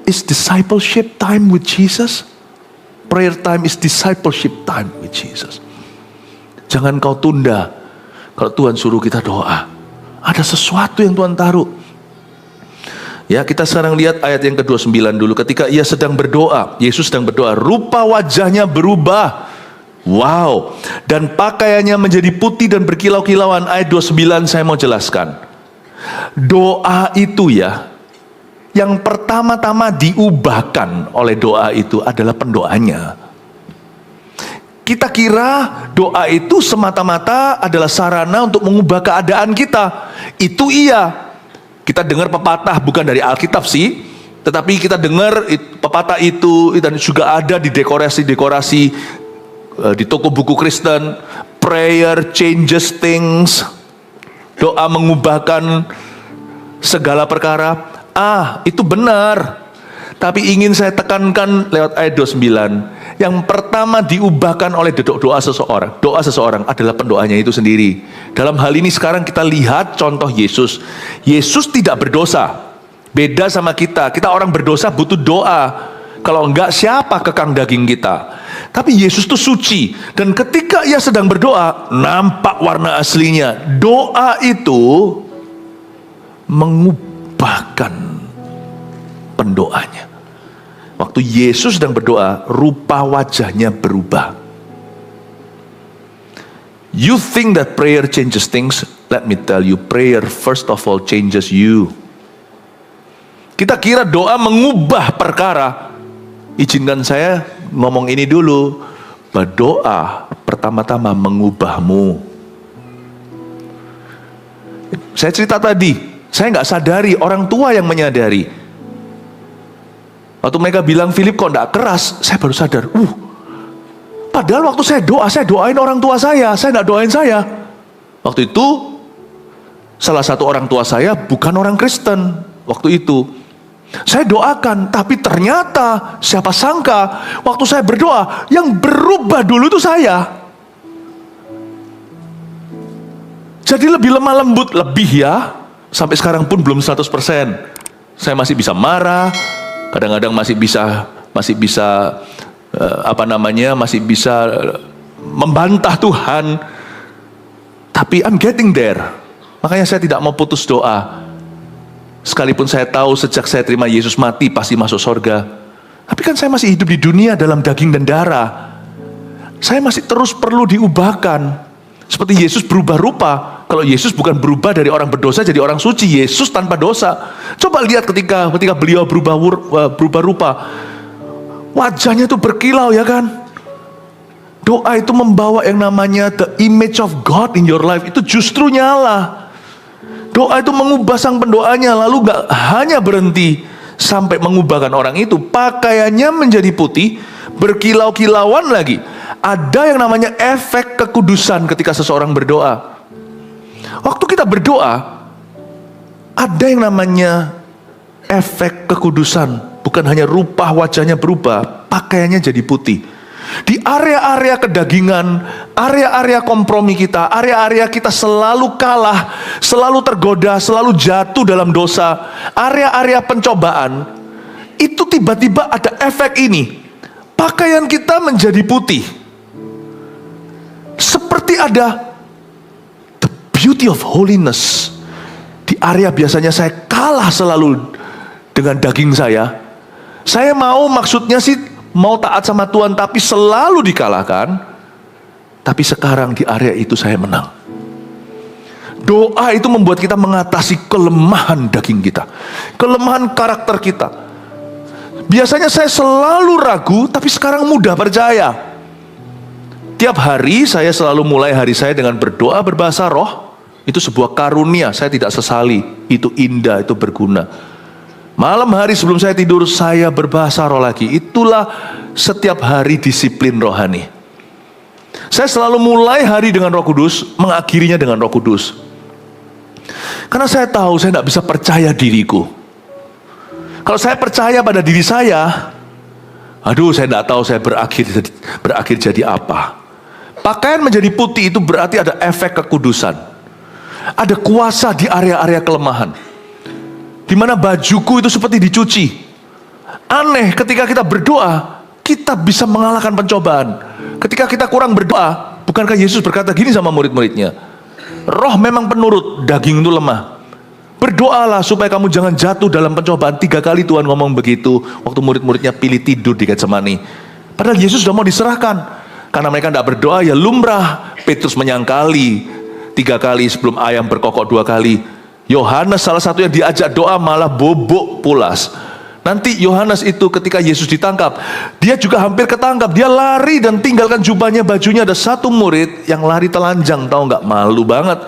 is discipleship time with Jesus? Prayer time is discipleship time with Jesus. Jangan kau tunda. Kalau Tuhan suruh kita doa, ada sesuatu yang Tuhan taruh. Ya, kita sekarang lihat ayat yang ke-29 dulu. Ketika ia sedang berdoa, Yesus sedang berdoa, rupa wajahnya berubah. Wow. Dan pakaiannya menjadi putih dan berkilau-kilauan. Ayat 29 saya mau jelaskan. Doa itu ya, yang pertama-tama diubahkan oleh doa itu adalah pendoanya. Kita kira doa itu semata-mata adalah sarana untuk mengubah keadaan kita. Itu iya. Kita dengar pepatah bukan dari Alkitab sih, tetapi kita dengar pepatah itu dan juga ada di dekorasi-dekorasi di toko buku Kristen. Prayer changes things. Doa mengubahkan segala perkara. Itu benar. Tapi ingin saya tekankan lewat ayat 29. Yang pertama diubahkan oleh doa seseorang adalah pendoanya itu sendiri. Dalam hal ini sekarang kita lihat contoh Yesus. Yesus tidak berdosa. Beda sama kita. Kita orang berdosa butuh doa. Kalau enggak, siapa kekang daging kita? Tapi Yesus itu suci. Dan ketika ia sedang berdoa, nampak warna aslinya. Doa itu mengubahkan pendoanya. Waktu Yesus sedang berdoa, rupa wajahnya berubah. You think that prayer changes things? Let me tell you, prayer first of all changes you. Kita kira doa mengubah perkara. Izinkan saya ngomong ini dulu. Bahwa doa pertama-tama mengubahmu. Saya cerita tadi, saya nggak sadari, orang tua yang menyadari. Waktu mereka bilang, Philip kok enggak keras, saya baru sadar. Padahal waktu saya doain orang tua saya enggak doain saya. Waktu itu, salah satu orang tua saya bukan orang Kristen. Waktu itu, saya doakan, tapi ternyata siapa sangka, waktu saya berdoa, yang berubah dulu itu saya. Jadi lebih lemah lembut, lebih ya. Sampai sekarang pun belum 100%. Saya masih bisa marah, kadang-kadang masih bisa masih bisa membantah Tuhan. Tapi I'm getting there. Makanya saya tidak mau putus doa. Sekalipun saya tahu sejak saya terima Yesus mati pasti masuk surga. Tapi kan saya masih hidup di dunia dalam daging dan darah. Saya masih terus perlu diubahkan. Seperti Yesus berubah rupa. Kalau Yesus bukan berubah dari orang berdosa jadi orang suci, Yesus tanpa dosa. Coba lihat ketika beliau berubah rupa, wajahnya itu berkilau, ya kan? Doa itu membawa yang namanya the image of God in your life. Itu justru nyala. Doa itu mengubah sang pendoanya, lalu gak hanya berhenti sampai mengubahkan orang itu, pakaiannya menjadi putih, berkilau-kilauan lagi. Ada yang namanya efek kekudusan ketika seseorang berdoa. Waktu kita berdoa, ada yang namanya efek kekudusan. Bukan hanya rupa wajahnya berubah, pakaiannya jadi putih. Di area-area kedagingan, area-area kompromi kita, area-area kita selalu kalah, selalu tergoda, selalu jatuh dalam dosa, area-area pencobaan, itu tiba-tiba ada efek ini. Pakaian kita menjadi putih. Seperti ada the beauty of holiness. Di area biasanya saya kalah selalu dengan daging saya. Saya maksudnya sih mau taat sama Tuhan, tapi selalu dikalahkan. Tapi sekarang di area itu saya menang. Doa itu membuat kita mengatasi kelemahan daging kita, kelemahan karakter kita. Biasanya saya selalu ragu, tapi sekarang mudah percaya. Tiap hari saya selalu mulai hari saya dengan berdoa berbahasa roh. Itu sebuah karunia, saya tidak sesali. Itu indah, itu berguna. Malam hari sebelum saya tidur, saya berbahasa roh lagi. Itulah setiap hari disiplin rohani. Saya selalu mulai hari dengan Roh Kudus, mengakhirinya dengan Roh Kudus. Karena saya tahu saya tidak bisa percaya diriku. Kalau saya percaya pada diri saya, saya tidak tahu saya berakhir jadi apa. Pakaian menjadi putih itu berarti ada efek kekudusan. Ada kuasa di area-area kelemahan. Di mana bajuku itu seperti dicuci. Aneh, ketika kita berdoa, kita bisa mengalahkan pencobaan. Ketika kita kurang berdoa, bukankah Yesus berkata gini sama murid-muridnya? Roh memang penurut, daging itu lemah. Berdoalah supaya kamu jangan jatuh dalam pencobaan. 3 kali Tuhan ngomong begitu waktu murid-muridnya pilih tidur di Getsemani. Padahal Yesus sudah mau diserahkan. Karena mereka tidak berdoa, ya lumrah Petrus menyangkali 3 kali sebelum ayam berkokok 2 kali. Yohanes salah satu yang diajak doa malah bobok pulas. Nanti Yohanes itu ketika Yesus ditangkap, dia juga hampir ketangkap. Dia lari dan tinggalkan jubahnya, bajunya. Ada satu murid yang lari telanjang, tahu nggak? Malu banget.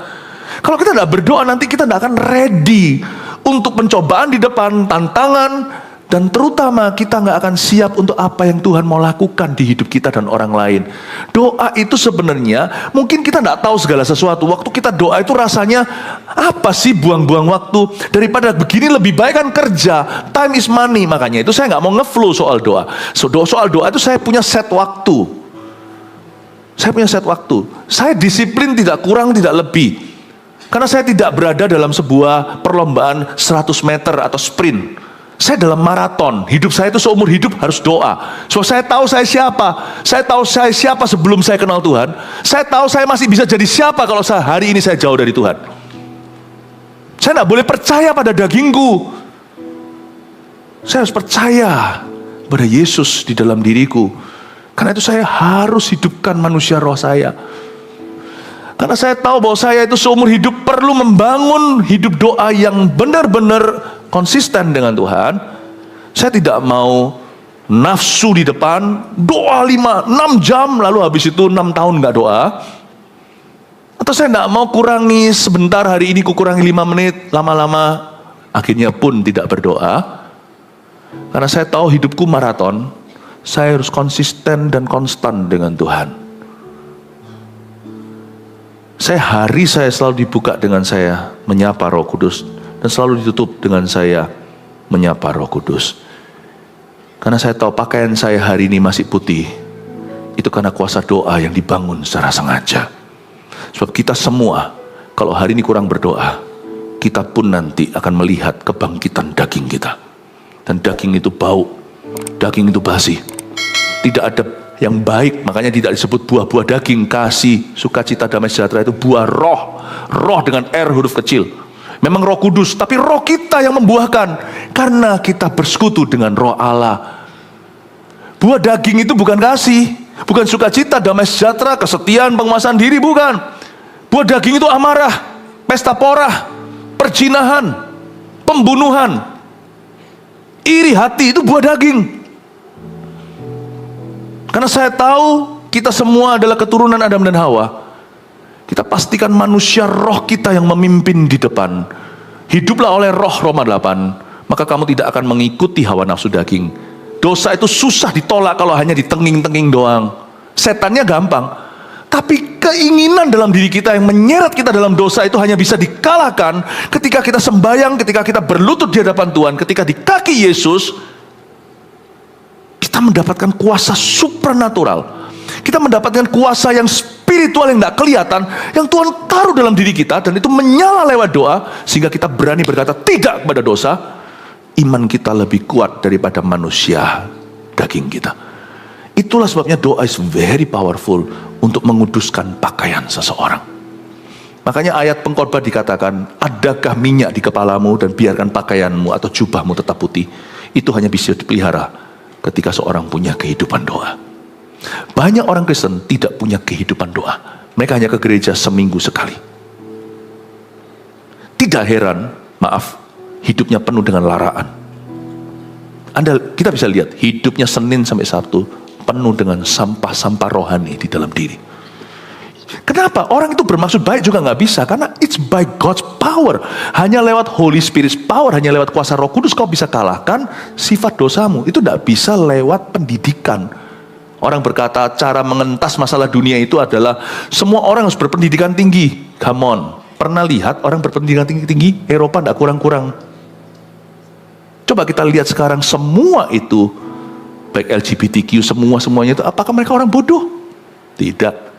Kalau kita tidak berdoa, nanti kita tidak akan ready untuk pencobaan di depan, tantangan. Dan terutama kita nggak akan siap untuk apa yang Tuhan mau lakukan di hidup kita dan orang lain. Doa itu sebenarnya, mungkin kita nggak tahu segala sesuatu. Waktu kita doa itu rasanya, apa sih buang-buang waktu? Daripada begini lebih baik kan kerja. Time is money. Makanya itu saya nggak mau ngeflow soal doa. Soal doa itu saya punya set waktu. Saya disiplin, tidak kurang, tidak lebih. Karena saya tidak berada dalam sebuah perlombaan 100 meter atau sprint. Saya dalam maraton. Hidup saya itu seumur hidup harus doa. So saya tahu saya siapa. Saya tahu saya siapa sebelum saya kenal Tuhan. Saya tahu saya masih bisa jadi siapa kalau hari ini saya jauh dari Tuhan. Saya tidak boleh percaya pada dagingku. Saya harus percaya pada Yesus di dalam diriku. Karena itu saya harus hidupkan manusia roh saya. Karena saya tahu bahwa saya itu seumur hidup perlu membangun hidup doa yang benar-benar konsisten dengan Tuhan. Saya tidak mau nafsu di depan, doa 5-6 jam, lalu habis itu 6 tahun gak doa. Atau saya tidak mau kurangi sebentar, hari ini kurangi 5 menit, lama-lama akhirnya pun tidak berdoa. Karena saya tahu hidupku maraton, saya harus konsisten dan konstan dengan Tuhan. Hari saya selalu dibuka dengan saya menyapa Roh Kudus, dan selalu ditutup dengan saya menyapa Roh Kudus. Karena saya tahu pakaian saya hari ini masih putih, itu karena kuasa doa yang dibangun secara sengaja. Sebab kita semua, kalau hari ini kurang berdoa, kita pun nanti akan melihat kebangkitan daging kita. Dan daging itu bau, daging itu basi. Tidak ada yang baik, makanya tidak disebut buah-buah daging. Kasih, sukacita, damai sejahtera itu buah roh. Roh dengan R huruf kecil. Memang Roh Kudus, tapi roh kita yang membuahkan. Karena kita bersekutu dengan roh Allah. Buah daging itu bukan kasih, bukan sukacita, damai sejahtera, kesetiaan, penguasaan diri, bukan. Buah daging itu amarah, pesta porah, perzinahan, pembunuhan, iri hati, itu buah daging. Karena saya tahu kita semua adalah keturunan Adam dan Hawa. Kita pastikan manusia roh kita yang memimpin di depan. Hiduplah oleh roh, Roma 8. Maka kamu tidak akan mengikuti hawa nafsu daging. Dosa itu susah ditolak kalau hanya ditenging-tenging doang. Setannya gampang. Tapi keinginan dalam diri kita yang menyeret kita dalam dosa itu hanya bisa dikalahkan ketika kita sembahyang, ketika kita berlutut di hadapan Tuhan, ketika di kaki Yesus, kita mendapatkan kuasa supranatural. Kita mendapatkan kuasa yang spiritual yang tidak kelihatan, yang Tuhan taruh dalam diri kita, dan itu menyala lewat doa, sehingga kita berani berkata tidak kepada dosa. Iman kita lebih kuat daripada manusia daging kita. Itulah sebabnya doa is very powerful untuk menguduskan pakaian seseorang. Makanya ayat pengkhotbah dikatakan, adakah minyak di kepalamu dan biarkan pakaianmu atau jubahmu tetap putih. Itu hanya bisa dipelihara ketika seorang punya kehidupan doa. Banyak orang Kristen tidak punya kehidupan doa. Mereka hanya ke gereja seminggu sekali. Tidak heran, maaf, hidupnya penuh dengan laraan. Kita bisa lihat hidupnya Senin sampai Sabtu penuh dengan sampah-sampah rohani di dalam diri. Kenapa? Orang itu bermaksud baik juga nggak bisa, karena it's by God's power. Hanya lewat Holy Spirit's power, hanya lewat kuasa Roh Kudus kau bisa kalahkan sifat dosamu. Itu tidak bisa lewat pendidikan. Orang berkata cara mengentas masalah dunia itu adalah semua orang harus berpendidikan tinggi. Come on, pernah lihat orang berpendidikan tinggi? Eropa tidak kurang-kurang. Coba kita lihat sekarang semua itu, baik LGBTQ, semuanya itu, apakah mereka orang bodoh? Tidak.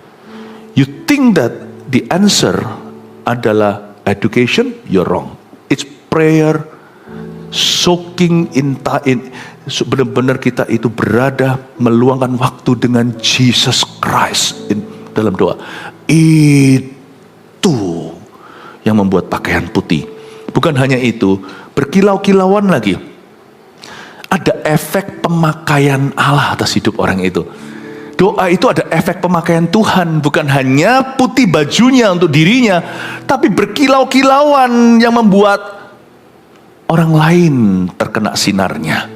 You think that the answer adalah education? You're wrong. It's prayer, soaking in benar-benar kita itu berada, meluangkan waktu dengan Jesus Christ dalam doa. Itu yang membuat pakaian putih. Bukan hanya itu, berkilau-kilauan lagi. Ada efek pemakaian Allah atas hidup orang itu. Doa itu ada efek pemakaian Tuhan, bukan hanya putih bajunya untuk dirinya, tapi berkilau-kilauan yang membuat orang lain terkena sinarnya.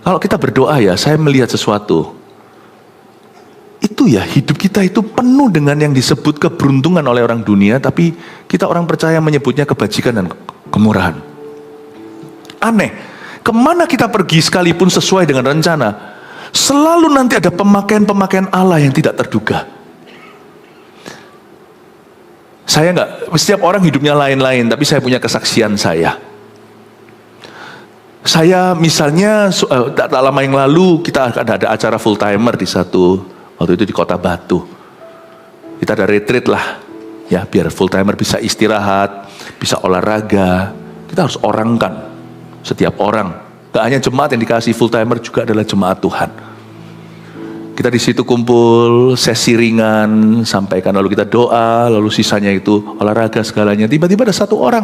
Kalau kita berdoa ya, saya melihat sesuatu. Itu ya, hidup kita itu penuh dengan yang disebut keberuntungan oleh orang dunia, tapi kita orang percaya menyebutnya kebajikan dan kemurahan. Aneh, kemana kita pergi sekalipun sesuai dengan rencana, selalu nanti ada pemakaian-pemakaian Allah yang tidak terduga. Saya setiap orang hidupnya lain-lain, tapi saya punya kesaksian saya. Saya misalnya, tak lama yang lalu kita ada acara full timer di waktu itu di Kota Batu. Kita ada retreat lah, ya biar full timer bisa istirahat, bisa olahraga. Kita harus orangkan setiap orang. Gak hanya jemaat yang dikasih full timer, juga adalah jemaat Tuhan. Kita di situ kumpul, sesi ringan, sampaikan, lalu kita doa, lalu sisanya itu olahraga segalanya. Tiba-tiba ada satu orang,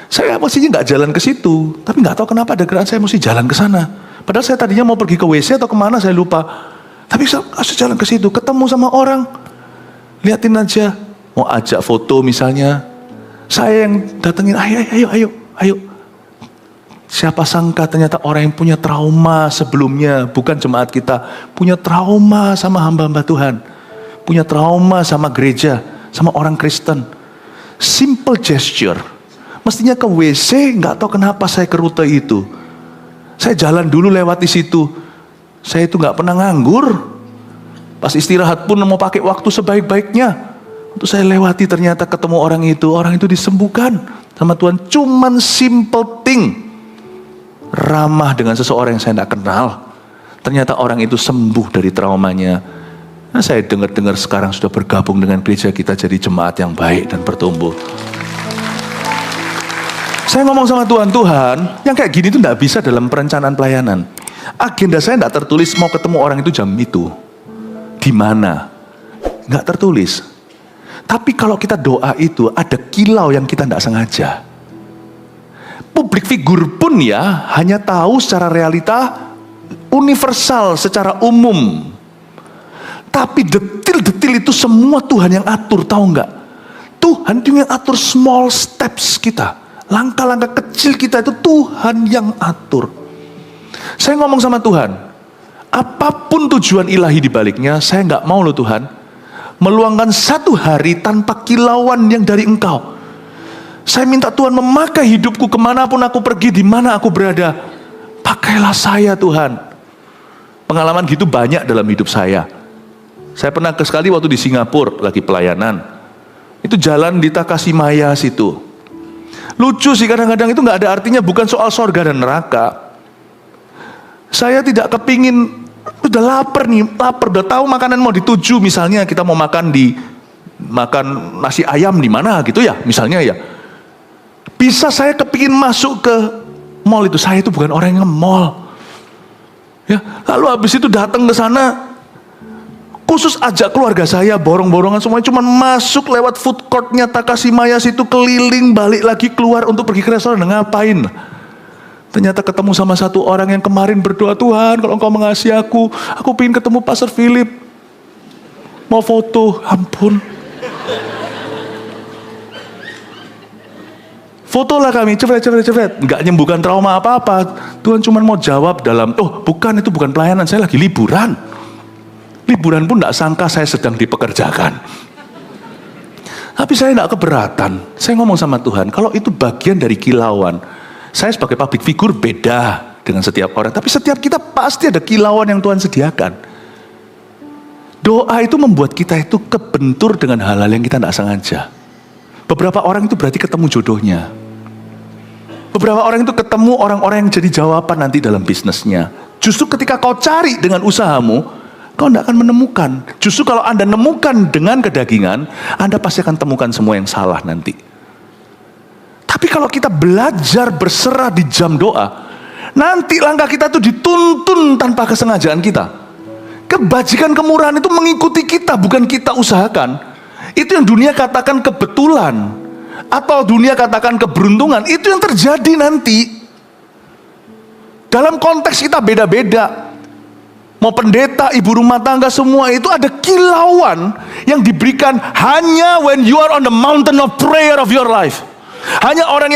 saya mestinya nggak jalan ke situ, tapi nggak tahu kenapa ada gerakan saya mesti jalan ke sana. Padahal saya tadinya mau pergi ke WC atau kemana saya lupa. Tapi saya harus jalan ke situ, ketemu sama orang, liatin aja, mau ajak foto misalnya, saya yang datengin, ayo. Siapa sangka ternyata orang yang punya trauma sebelumnya, bukan jemaat kita, punya trauma sama hamba-hamba Tuhan, punya trauma sama gereja, sama orang Kristen. Simple gesture. Mestinya ke WC, nggak tahu kenapa saya ke rute itu. Saya jalan dulu lewat di situ. Saya itu nggak pernah nganggur. Pas istirahat pun mau pakai waktu sebaik-baiknya. Untuk saya lewati ternyata ketemu orang itu disembuhkan sama Tuhan. Cuman simple thing. Ramah dengan seseorang yang saya tidak kenal. Ternyata orang itu sembuh dari traumanya. Nah, saya dengar-dengar sekarang sudah bergabung dengan gereja kita jadi jemaat yang baik dan bertumbuh. Saya ngomong sama Tuhan, yang kayak gini tuh gak bisa dalam perencanaan pelayanan. Agenda saya gak tertulis mau ketemu orang itu jam itu. Di mana? Gak tertulis. Tapi kalau kita doa itu ada kilau yang kita gak sengaja. Publik figur pun ya hanya tahu secara realita universal, secara umum. Tapi detil-detil itu semua Tuhan yang atur, tahu nggak? Tuhan itu yang atur small steps kita. Langkah-langkah kecil kita itu Tuhan yang atur. Saya ngomong sama Tuhan, apapun tujuan ilahi di baliknya, saya nggak mau loh Tuhan, meluangkan satu hari tanpa kilauan yang dari Engkau. Saya minta Tuhan memakai hidupku kemanapun aku pergi, dimana aku berada. Pakailah saya Tuhan. Pengalaman gitu banyak dalam hidup saya. Saya pernah sekali waktu di Singapura lagi pelayanan. Itu jalan di Takashimaya situ. Lucu sih kadang-kadang itu gak ada artinya, bukan soal sorga dan neraka. Saya tidak kepingin, udah lapar nih, udah tahu makanan mau dituju, misalnya kita mau makan nasi ayam di mana gitu ya, misalnya ya. Bisa saya kepingin masuk ke mall itu, saya itu bukan orang yang nge-mall. Ya, lalu habis itu datang ke sana, khusus ajak keluarga saya, borong-borongan semuanya, cuma masuk lewat food courtnya Takashimaya situ, keliling, balik lagi keluar untuk pergi ke restoran, ngapain? Ternyata ketemu sama satu orang yang kemarin berdoa, Tuhan kalau Engkau mengasihi aku pengen ketemu Pastor Philip, mau foto, ampun. Fotolah kami, cepet. Nggak nyembuhkan trauma apa-apa. Tuhan cuma mau jawab dalam, itu bukan pelayanan, saya lagi liburan. Liburan pun nggak sangka saya sedang dipekerjakan. Tapi saya nggak keberatan. Saya ngomong sama Tuhan, kalau itu bagian dari kilauan, saya sebagai public figure beda dengan setiap orang. Tapi setiap kita pasti ada kilauan yang Tuhan sediakan. Doa itu membuat kita itu kebentur dengan hal-hal yang kita nggak sengaja. Beberapa orang itu berarti ketemu jodohnya. Beberapa orang itu ketemu orang-orang yang jadi jawaban nanti dalam bisnisnya. Justru ketika kau cari dengan usahamu, kau tidak akan menemukan. Justru kalau Anda nemukan dengan kedagingan, Anda pasti akan temukan semua yang salah nanti. Tapi kalau kita belajar berserah di jam doa, nanti langkah kita itu dituntun tanpa kesengajaan kita. Kebajikan kemurahan itu mengikuti kita, bukan kita usahakan. Itu yang dunia katakan kebetulan, atau dunia katakan keberuntungan, itu yang terjadi nanti. Dalam konteks kita beda-beda. Mau pendeta, ibu rumah tangga, semua itu ada kilauan yang diberikan hanya when you are on the mountain of prayer of your life. Hanya orang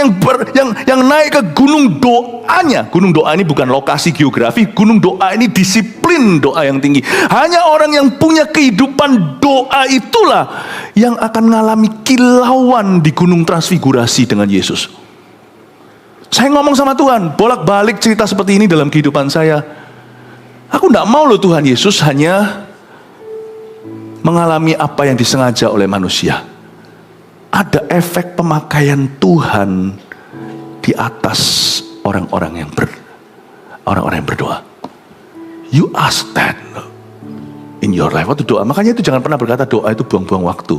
yang naik ke gunung doanya. Gunung doa ini bukan lokasi geografi, gunung doa ini disiplin doa yang tinggi. Hanya orang yang punya kehidupan doa itulah yang akan mengalami kilauan di gunung transfigurasi dengan Yesus. Saya ngomong sama Tuhan, bolak-balik cerita seperti ini dalam kehidupan saya. Aku tidak mau loh Tuhan Yesus hanya mengalami apa yang disengaja oleh manusia. Ada efek pemakaian Tuhan di atas orang-orang yang berdoa. You ask that in your life. Waktu doa, makanya itu jangan pernah berkata doa itu buang-buang waktu.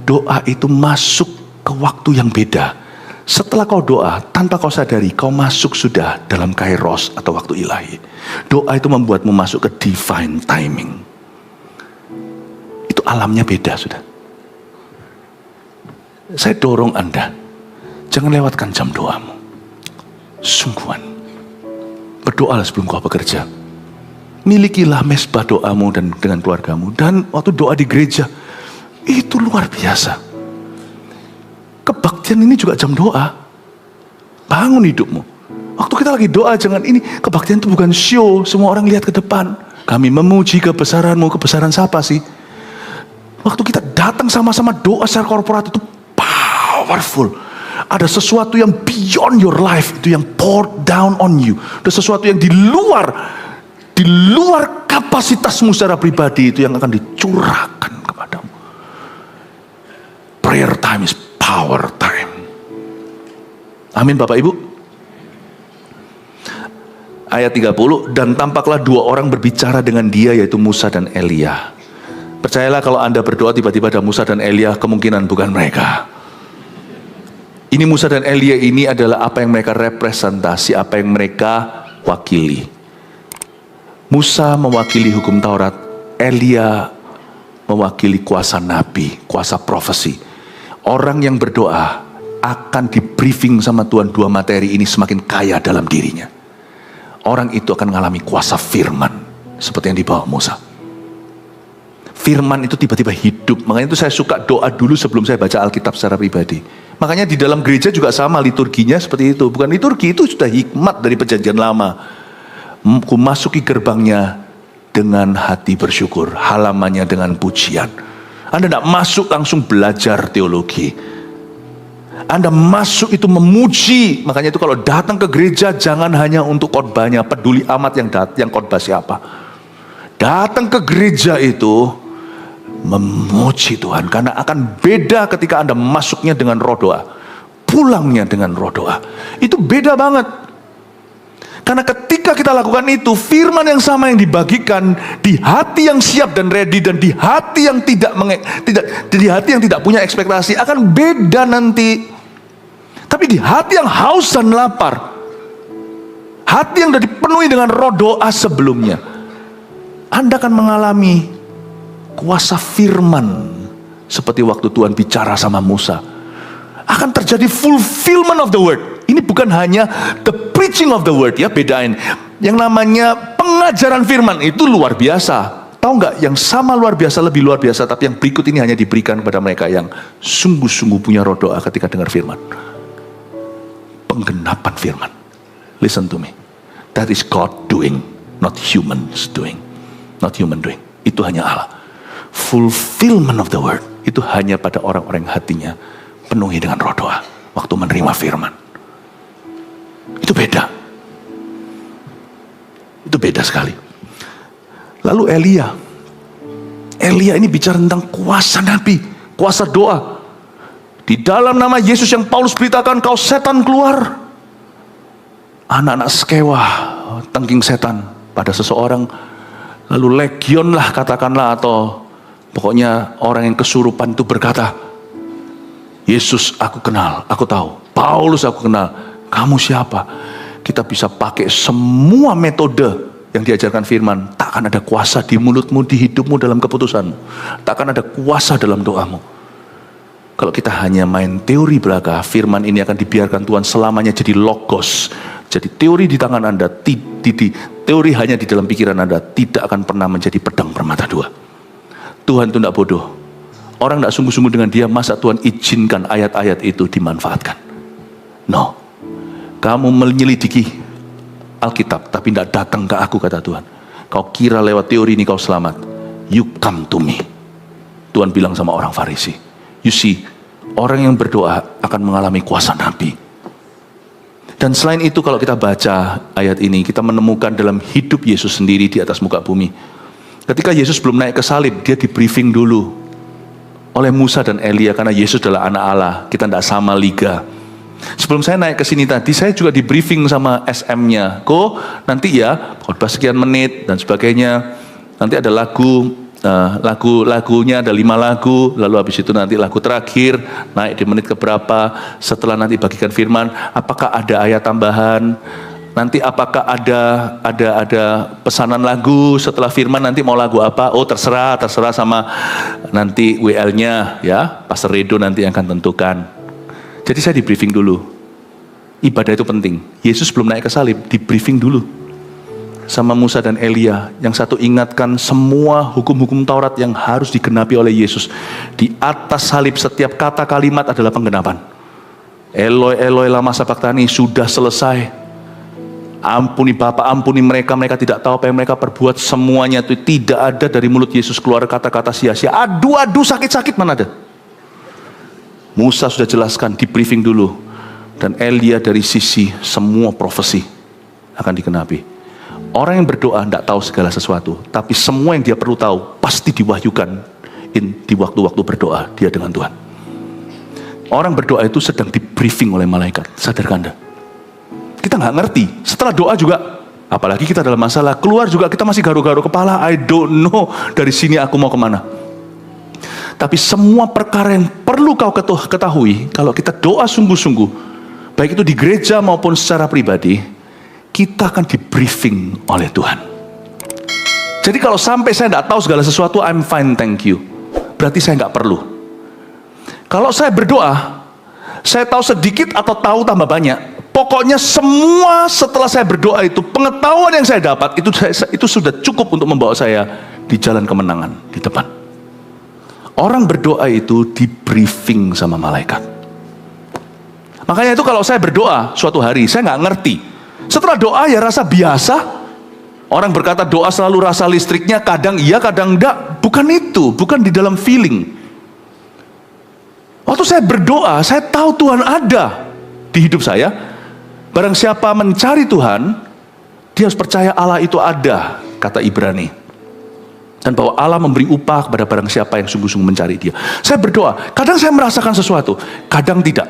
Doa itu masuk ke waktu yang beda. Setelah kau doa, tanpa kau sadari, kau masuk sudah dalam kairos atau waktu ilahi. Doa itu membuatmu masuk ke divine timing. Itu alamnya beda sudah. Saya dorong Anda, jangan lewatkan jam doamu. Sungguhan, berdoalah sebelum kau bekerja. Milikilah mesbah doamu dan dengan keluargamu. Dan waktu doa di gereja, itu luar biasa. Kebaktian ini juga jam doa. Bangun hidupmu. Waktu kita lagi doa, jangan ini, kebaktian itu bukan show, semua orang lihat ke depan. Kami memuji kebesaranmu, kebesaran siapa sih? Waktu kita datang sama-sama doa secara korporat itu powerful. Ada sesuatu yang beyond your life, itu yang poured down on you. Ada sesuatu yang di luar kapasitasmu secara pribadi, itu yang akan dicurahkan kepadamu. Prayer time is power time. Amin Bapak Ibu. Ayat 30, dan tampaklah dua orang berbicara dengan dia, yaitu Musa dan Elia. Percayalah kalau Anda berdoa tiba-tiba ada Musa dan Elia, kemungkinan bukan mereka. Ini Musa dan Elia ini adalah apa yang mereka representasi, apa yang mereka wakili. Musa mewakili hukum Taurat, Elia mewakili kuasa nabi, kuasa profesi. Orang yang berdoa akan di briefing sama Tuhan, dua materi ini semakin kaya dalam dirinya. Orang itu akan mengalami kuasa firman seperti yang dibawa Musa. Firman itu tiba-tiba hidup. Makanya itu saya suka doa dulu sebelum saya baca Alkitab secara pribadi. Makanya di dalam gereja juga sama liturginya seperti itu. Bukan liturgi, itu sudah hikmat dari perjanjian lama. Ku masuki gerbangnya dengan hati bersyukur, halamannya dengan pujian. Anda tidak masuk langsung belajar teologi. Anda masuk itu memuji. Makanya itu kalau datang ke gereja jangan hanya untuk khotbahnya, peduli amat yang khotbah siapa. Datang ke gereja itu memuji Tuhan, karena akan beda ketika Anda masuknya dengan roh doa, pulangnya dengan roh doa. Itu beda banget. Karena ketika kita lakukan itu, firman yang sama yang dibagikan di hati yang siap dan ready, dan di hati yang tidak punya ekspektasi akan beda nanti. Tapi di hati yang haus dan lapar, hati yang sudah dipenuhi dengan roh doa sebelumnya, Anda akan mengalami kuasa firman. Seperti waktu Tuhan bicara sama Musa, akan terjadi fulfillment of the word. Ini bukan hanya the preaching of the word, ya, bedain. Yang namanya pengajaran firman itu luar biasa. Tahu nggak, yang sama luar biasa, lebih luar biasa, tapi yang berikut ini hanya diberikan kepada mereka yang sungguh-sungguh punya roh doa ketika dengar firman. Penggenapan firman. Listen to me. That is God doing, not humans doing. Not human doing. Itu hanya Allah. Fulfillment of the word itu hanya pada orang-orang yang hatinya penuhi dengan roh doa waktu menerima firman. Itu beda. Itu beda sekali. Lalu Elia ini bicara tentang kuasa nabi, kuasa doa. Di dalam nama Yesus yang Paulus beritakan, kau setan keluar. Anak-anak sekewa, tengking setan pada seseorang. Lalu legion lah katakanlah, atau pokoknya orang yang kesurupan itu berkata, Yesus aku kenal, aku tahu. Paulus aku kenal. Kamu siapa? Kita bisa pakai semua metode yang diajarkan firman. Takkan ada kuasa di mulutmu, di hidupmu, dalam keputusanmu. Takkan ada kuasa dalam doamu. Kalau kita hanya main teori belaka, firman ini akan dibiarkan Tuhan selamanya jadi logos. Jadi teori di tangan Anda, teori hanya di dalam pikiran Anda, tidak akan pernah menjadi pedang bermata dua. Tuhan itu tidak bodoh. Orang tidak sungguh-sungguh dengan dia, masa Tuhan izinkan ayat-ayat itu dimanfaatkan? No. Kamu menyelidiki Alkitab, tapi tidak datang ke aku, kata Tuhan. Kau kira lewat teori ini kau selamat. You come to me. Tuhan bilang sama orang Farisi. You see, orang yang berdoa akan mengalami kuasa nabi. Dan selain itu kalau kita baca ayat ini, kita menemukan dalam hidup Yesus sendiri di atas muka bumi. Ketika Yesus belum naik ke salib, dia di briefing dulu oleh Musa dan Elia, karena Yesus adalah anak Allah. Kita tidak sama liga. Sebelum saya naik ke sini tadi, saya juga di briefing sama SM-nya. Nanti ya, khotbah sekian menit dan sebagainya. Nanti ada lagunya ada 5 lagu, lalu habis itu nanti lagu terakhir naik di menit keberapa, setelah nanti bagikan firman, apakah ada ayat tambahan, nanti apakah ada pesanan lagu setelah firman, nanti mau lagu apa, terserah sama nanti WL-nya ya, Pastor Redo nanti yang akan tentukan. Jadi saya di briefing dulu. Ibadah itu penting. Yesus belum naik ke salib, di briefing dulu sama Musa dan Elia. Yang satu ingatkan semua hukum-hukum Taurat yang harus digenapi oleh Yesus. Di atas salib setiap kata kalimat adalah penggenapan. Eloi Eloi lama sabachthani, sudah selesai. Ampuni Bapa, ampuni mereka, mereka tidak tahu apa yang mereka perbuat. Semuanya itu tidak ada dari mulut Yesus keluar kata-kata sia-sia. Aduh sakit-sakit mana ada. Musa sudah jelaskan, di briefing dulu. Dan Elia dari sisi semua profesi akan digenapi. Orang yang berdoa tidak tahu segala sesuatu, tapi semua yang dia perlu tahu pasti diwahyukan di waktu-waktu berdoa dia dengan Tuhan. Orang berdoa itu sedang di briefing oleh malaikat. Sadarkan Anda? Kita nggak ngerti. Setelah doa juga
Apalagi kita dalam masalah, keluar juga kita masih garu-garu kepala, I don't know dari sini aku mau kemana. Tapi semua perkara yang perlu kau ketahui, kalau kita doa sungguh-sungguh, baik itu di gereja maupun secara pribadi, kita akan di briefing oleh Tuhan. Jadi kalau sampai saya tidak tahu segala sesuatu, I'm fine, thank you. Berarti saya nggak perlu. Kalau saya berdoa, saya tahu sedikit atau tahu tambah banyak. Pokoknya semua setelah saya berdoa itu, pengetahuan yang saya dapat, itu sudah cukup untuk membawa saya di jalan kemenangan di depan. Orang berdoa itu di briefing sama malaikat. Makanya itu kalau saya berdoa suatu hari, saya nggak ngerti. Setelah doa ya rasa biasa. Orang berkata doa selalu rasa listriknya, kadang iya kadang enggak. Bukan itu, bukan di dalam feeling. Waktu saya berdoa, saya tahu Tuhan ada di hidup saya. Barang siapa mencari Tuhan, dia harus percaya Allah itu ada, kata Ibrani. Dan bahwa Allah memberi upah kepada barang siapa yang sungguh-sungguh mencari dia. Saya berdoa, kadang saya merasakan sesuatu, kadang tidak.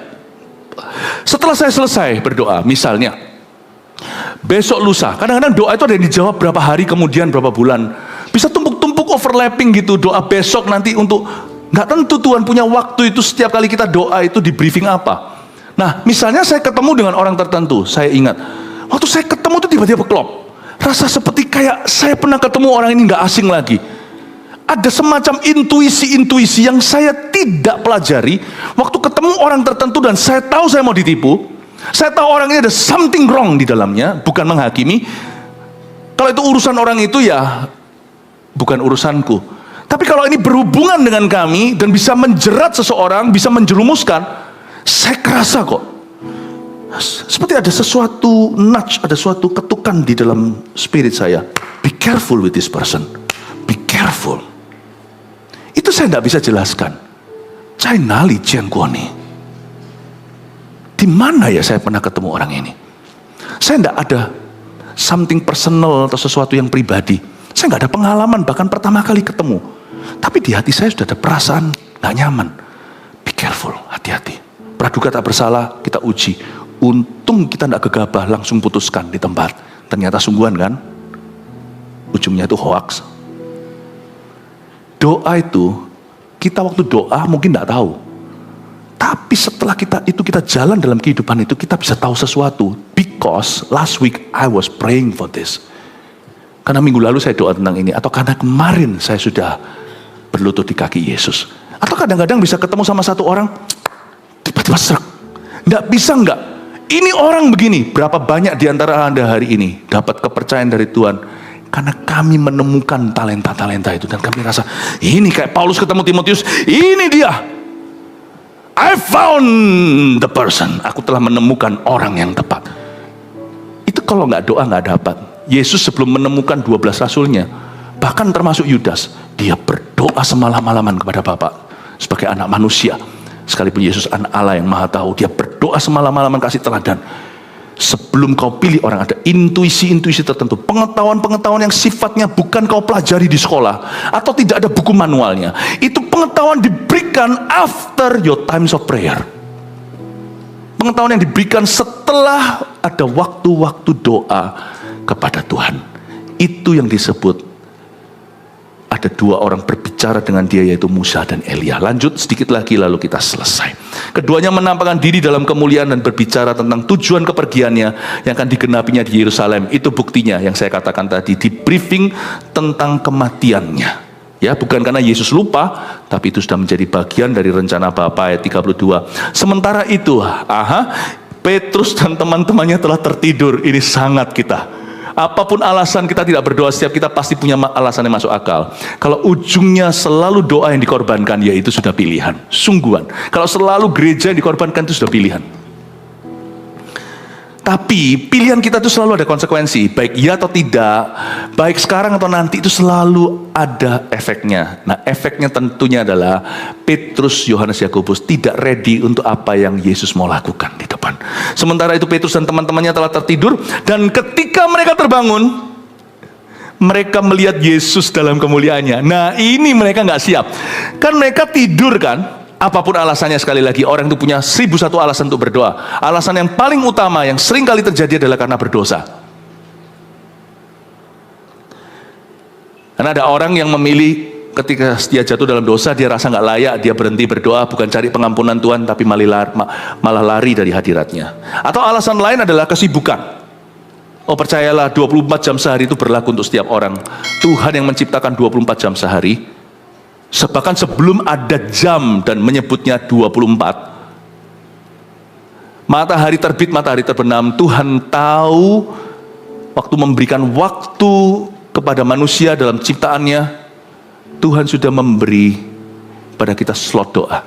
Setelah saya selesai berdoa, misalnya, besok lusa, kadang-kadang doa itu ada yang dijawab berapa hari kemudian, berapa bulan. Bisa tumpuk-tumpuk overlapping gitu, doa besok nanti untuk, nggak tentu Tuhan punya waktu itu setiap kali kita doa itu di briefing apa. Nah, misalnya saya ketemu dengan orang tertentu, saya ingat, waktu saya ketemu itu tiba-tiba klop. Rasa seperti kayak saya pernah ketemu orang ini nggak asing lagi. Ada semacam intuisi-intuisi yang saya tidak pelajari. Waktu ketemu orang tertentu dan saya tahu saya mau ditipu, saya tahu orang ini ada something wrong di dalamnya, bukan menghakimi. Kalau itu urusan orang itu ya bukan urusanku. Tapi kalau ini berhubungan dengan kami dan bisa menjerat seseorang, bisa menjerumuskan, saya kerasa kok seperti ada sesuatu nudge, ada suatu ketukan di dalam spirit saya. Be careful with this person. Be careful. Itu saya tidak bisa jelaskan. Cainali Cianguoni. Di mana ya saya pernah ketemu orang ini? Saya tidak ada something personal atau sesuatu yang pribadi. Saya nggak ada pengalaman bahkan pertama kali ketemu. Tapi di hati saya sudah ada perasaan nggak nyaman. Be careful, hati-hati. Praduga tak bersalah, kita uji. Untung kita tidak gegabah, langsung putuskan di tempat. Ternyata sungguhan kan? Ujungnya itu hoax. Doa itu, kita waktu doa mungkin tidak tahu. Tapi setelah kita jalan dalam kehidupan itu, kita bisa tahu sesuatu. Because last week I was praying for this. Karena minggu lalu saya doa tentang ini. Atau karena kemarin saya sudah berlutut di kaki Yesus. Atau kadang-kadang bisa ketemu sama satu orang, tiba-tiba serak. Nggak bisa nggak? Ini orang begini. Berapa banyak di antara Anda hari ini dapat kepercayaan dari Tuhan karena kami menemukan talenta-talenta itu dan kami rasa ini kayak Paulus ketemu Timotius, ini dia. I found the person. Aku telah menemukan orang yang tepat. Itu kalau nggak doa nggak dapat. Yesus sebelum menemukan 12 rasulnya, bahkan termasuk Yudas, dia berdoa semalam-malaman kepada Bapa sebagai anak manusia. Sekalipun Yesus anak Allah yang maha tahu, dia berdoa semalam-malaman kasih teladan. Sebelum kau pilih orang, ada intuisi-intuisi tertentu, pengetahuan-pengetahuan yang sifatnya bukan kau pelajari di sekolah atau tidak ada buku manualnya. Itu pengetahuan diberikan after your times of prayer. Pengetahuan yang diberikan setelah ada waktu-waktu doa kepada Tuhan. Itu yang disebut ada dua orang berbicara dengan dia, yaitu Musa dan Elia. Lanjut sedikit lagi lalu kita selesai. Keduanya menampakkan diri dalam kemuliaan dan berbicara tentang tujuan kepergiannya yang akan digenapinya di Yerusalem. Itu buktinya yang saya katakan tadi, di briefing tentang kematiannya. Ya, bukan karena Yesus lupa, tapi itu sudah menjadi bagian dari rencana Bapa. Ayat 32. Sementara itu, Petrus dan teman-temannya telah tertidur. Ini sangat kita. Apapun alasan kita tidak berdoa, setiap kita pasti punya alasan yang masuk akal. Kalau ujungnya selalu doa yang dikorbankan, ya itu sudah pilihan, sungguhan. Kalau selalu gereja yang dikorbankan, itu sudah pilihan. Tapi pilihan kita itu selalu ada konsekuensi, baik ya atau tidak, baik sekarang atau nanti, itu selalu ada efeknya. Nah, efeknya tentunya adalah Petrus, Yohanes, Yakobus tidak ready untuk apa yang Yesus mau lakukan di depan. Sementara itu Petrus dan teman-temannya telah tertidur, dan ketika mereka terbangun, mereka melihat Yesus dalam kemuliaannya. Nah, ini mereka nggak siap. Kan mereka tidur kan? Apapun alasannya, sekali lagi, orang itu punya 1001 alasan untuk berdoa. Alasan yang paling utama yang sering kali terjadi adalah karena berdosa. Karena ada orang yang memilih ketika dia jatuh dalam dosa, dia rasa nggak layak, dia berhenti berdoa, bukan cari pengampunan Tuhan, tapi malah lari dari hadiratnya. Atau alasan lain adalah kesibukan. Oh percayalah, 24 jam sehari itu berlaku untuk setiap orang. Tuhan yang menciptakan 24 jam sehari, bahkan sebelum ada jam dan menyebutnya 24. Matahari terbit, matahari terbenam, Tuhan tahu waktu memberikan waktu kepada manusia dalam ciptaannya, Tuhan sudah memberi pada kita slot doa.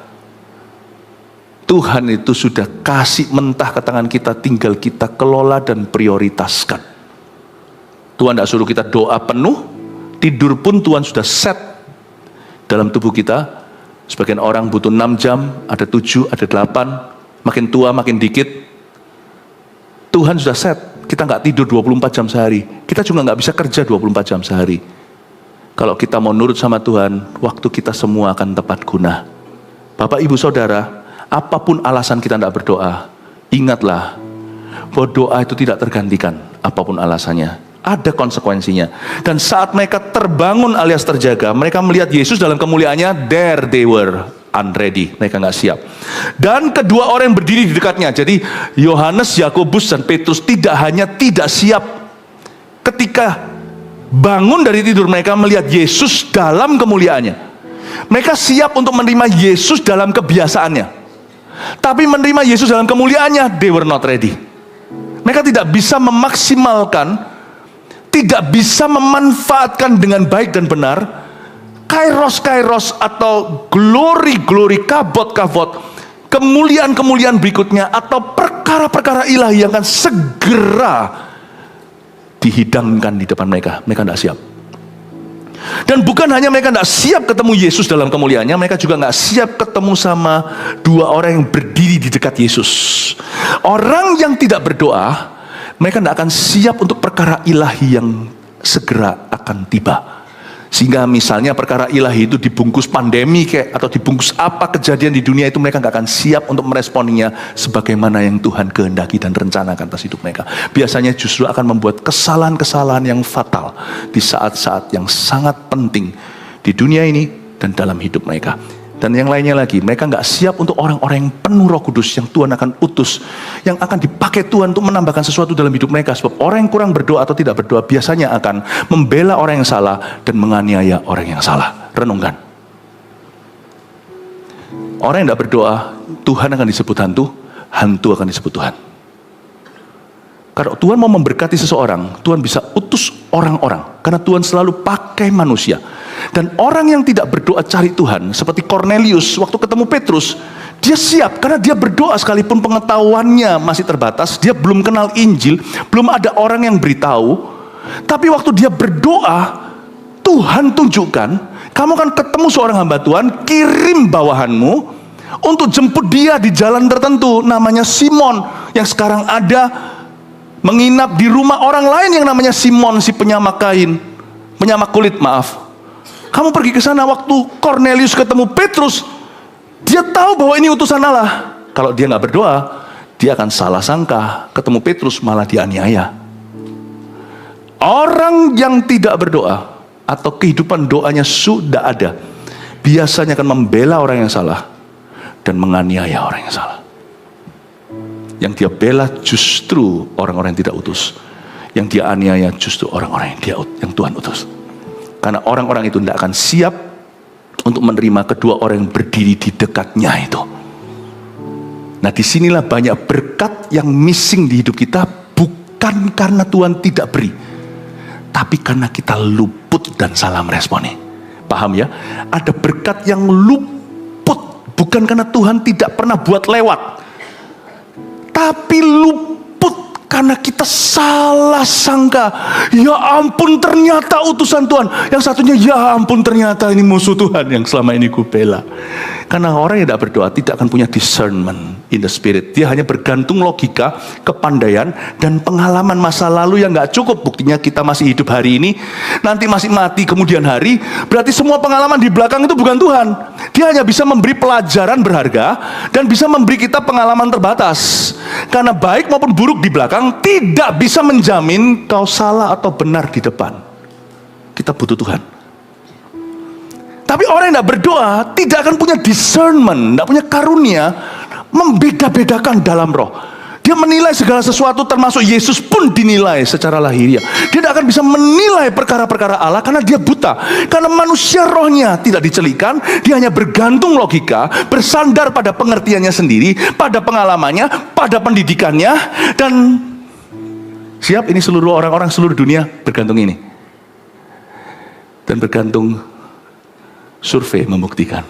Tuhan itu sudah kasih mentah ke tangan kita, tinggal kita kelola dan prioritaskan. Tuhan tidak suruh kita doa penuh, tidur pun Tuhan sudah set dalam tubuh kita. Sebagian orang butuh 6 jam, ada 7, ada 8, makin tua makin dikit. Tuhan sudah set, kita nggak tidur 24 jam sehari, kita juga nggak bisa kerja 24 jam sehari. Kalau kita mau nurut sama Tuhan, waktu kita semua akan tepat guna. Bapak, Ibu, Saudara, apapun alasan kita tidak berdoa, ingatlah bahwa doa itu tidak tergantikan. Apapun alasannya, ada konsekuensinya. Dan saat mereka terbangun alias terjaga, mereka melihat Yesus dalam kemuliaannya, there they were unready, mereka nggak siap. Dan kedua orang yang berdiri di dekatnya, jadi Yohanes, Yakobus, dan Petrus tidak hanya tidak siap ketika bangun dari tidur mereka melihat Yesus dalam kemuliaannya, mereka siap untuk menerima Yesus dalam kebiasaannya. Tapi menerima Yesus dalam kemuliaannya, they were not ready. Mereka tidak bisa memaksimalkan, tidak bisa memanfaatkan dengan baik dan benar kairos atau glory, kabot, kemuliaan berikutnya, atau perkara-perkara ilahi yang akan segera dihidangkan di depan mereka. Mereka tidak siap. Dan bukan hanya mereka tidak siap ketemu Yesus dalam kemuliaannya, mereka juga tidak siap ketemu sama dua orang yang berdiri di dekat Yesus. Orang yang tidak berdoa, mereka tidak akan siap untuk perkara ilahi yang segera akan tiba. Sehingga misalnya perkara ilahi itu dibungkus pandemi atau dibungkus apa kejadian di dunia itu, mereka nggak akan siap untuk meresponinya sebagaimana yang Tuhan kehendaki dan rencanakan atas hidup mereka. Biasanya justru akan membuat kesalahan-kesalahan yang fatal di saat-saat yang sangat penting di dunia ini dan dalam hidup mereka. Dan yang lainnya lagi, mereka nggak siap untuk orang-orang yang penuh Roh Kudus yang Tuhan akan utus, yang akan dipakai Tuhan untuk menambahkan sesuatu dalam hidup mereka. Sebab orang yang kurang berdoa atau tidak berdoa biasanya akan membela orang yang salah dan menganiaya orang yang salah. Renungkan. Orang yang tidak berdoa, Tuhan akan disebut hantu, hantu akan disebut Tuhan. Kalau Tuhan mau memberkati seseorang, Tuhan bisa utus orang-orang, karena Tuhan selalu pakai manusia. Dan orang yang tidak berdoa cari Tuhan, seperti Cornelius waktu ketemu Petrus, dia siap karena dia berdoa sekalipun pengetahuannya masih terbatas, dia belum kenal Injil, belum ada orang yang beritahu. Tapi waktu dia berdoa, Tuhan tunjukkan, kamu akan ketemu seorang hamba Tuhan, kirim bawahanmu untuk jemput dia di jalan tertentu, namanya Simon, yang sekarang ada menginap di rumah orang lain yang namanya Simon, si penyamak kain, penyamak kulit, maaf. Kamu pergi ke sana. Waktu Cornelius ketemu Petrus, dia tahu bahwa ini utusan Allah. Kalau dia nggak berdoa, dia akan salah sangka. Ketemu Petrus malah dianiaya. Orang yang tidak berdoa atau kehidupan doanya sudah ada, biasanya akan membela orang yang salah dan menganiaya orang yang salah. Yang dia bela justru orang-orang yang tidak utus. Yang dia aniaya justru orang-orang yang Tuhan utus. Karena orang-orang itu tidak akan siap untuk menerima kedua orang yang berdiri di dekatnya itu. Nah, disinilah banyak berkat yang missing di hidup kita, bukan karena Tuhan tidak beri, tapi karena kita luput dan salah meresponi. Paham ya? Ada berkat yang luput, bukan karena Tuhan tidak pernah buat lewat, tapi luput karena kita salah sangka. Ya ampun, ternyata utusan Tuhan. Yang satunya, ya ampun, ternyata ini musuh Tuhan yang selama ini ku bela. Karena orang yang tidak berdoa tidak akan punya discernment in the spirit. Dia hanya bergantung logika, kepandaian, dan pengalaman masa lalu yang gak cukup. Buktinya kita masih hidup hari ini, nanti masih mati kemudian hari. Berarti semua pengalaman di belakang itu bukan Tuhan. Dia hanya bisa memberi pelajaran berharga dan bisa memberi kita pengalaman terbatas. Karena baik maupun buruk di belakang tidak bisa menjamin kau salah atau benar di depan. Kita butuh Tuhan. Tapi orang yang tidak berdoa tidak akan punya discernment, tidak punya karunia membeda-bedakan dalam roh. Dia menilai segala sesuatu, termasuk Yesus pun dinilai secara lahiriah. Dia tidak akan bisa menilai perkara-perkara Allah karena dia buta. Karena manusia rohnya tidak dicelikan, dia hanya bergantung logika, bersandar pada pengertiannya sendiri, pada pengalamannya, pada pendidikannya, dan siap, ini seluruh orang-orang seluruh dunia bergantung ini. Dan bergantung survei membuktikan.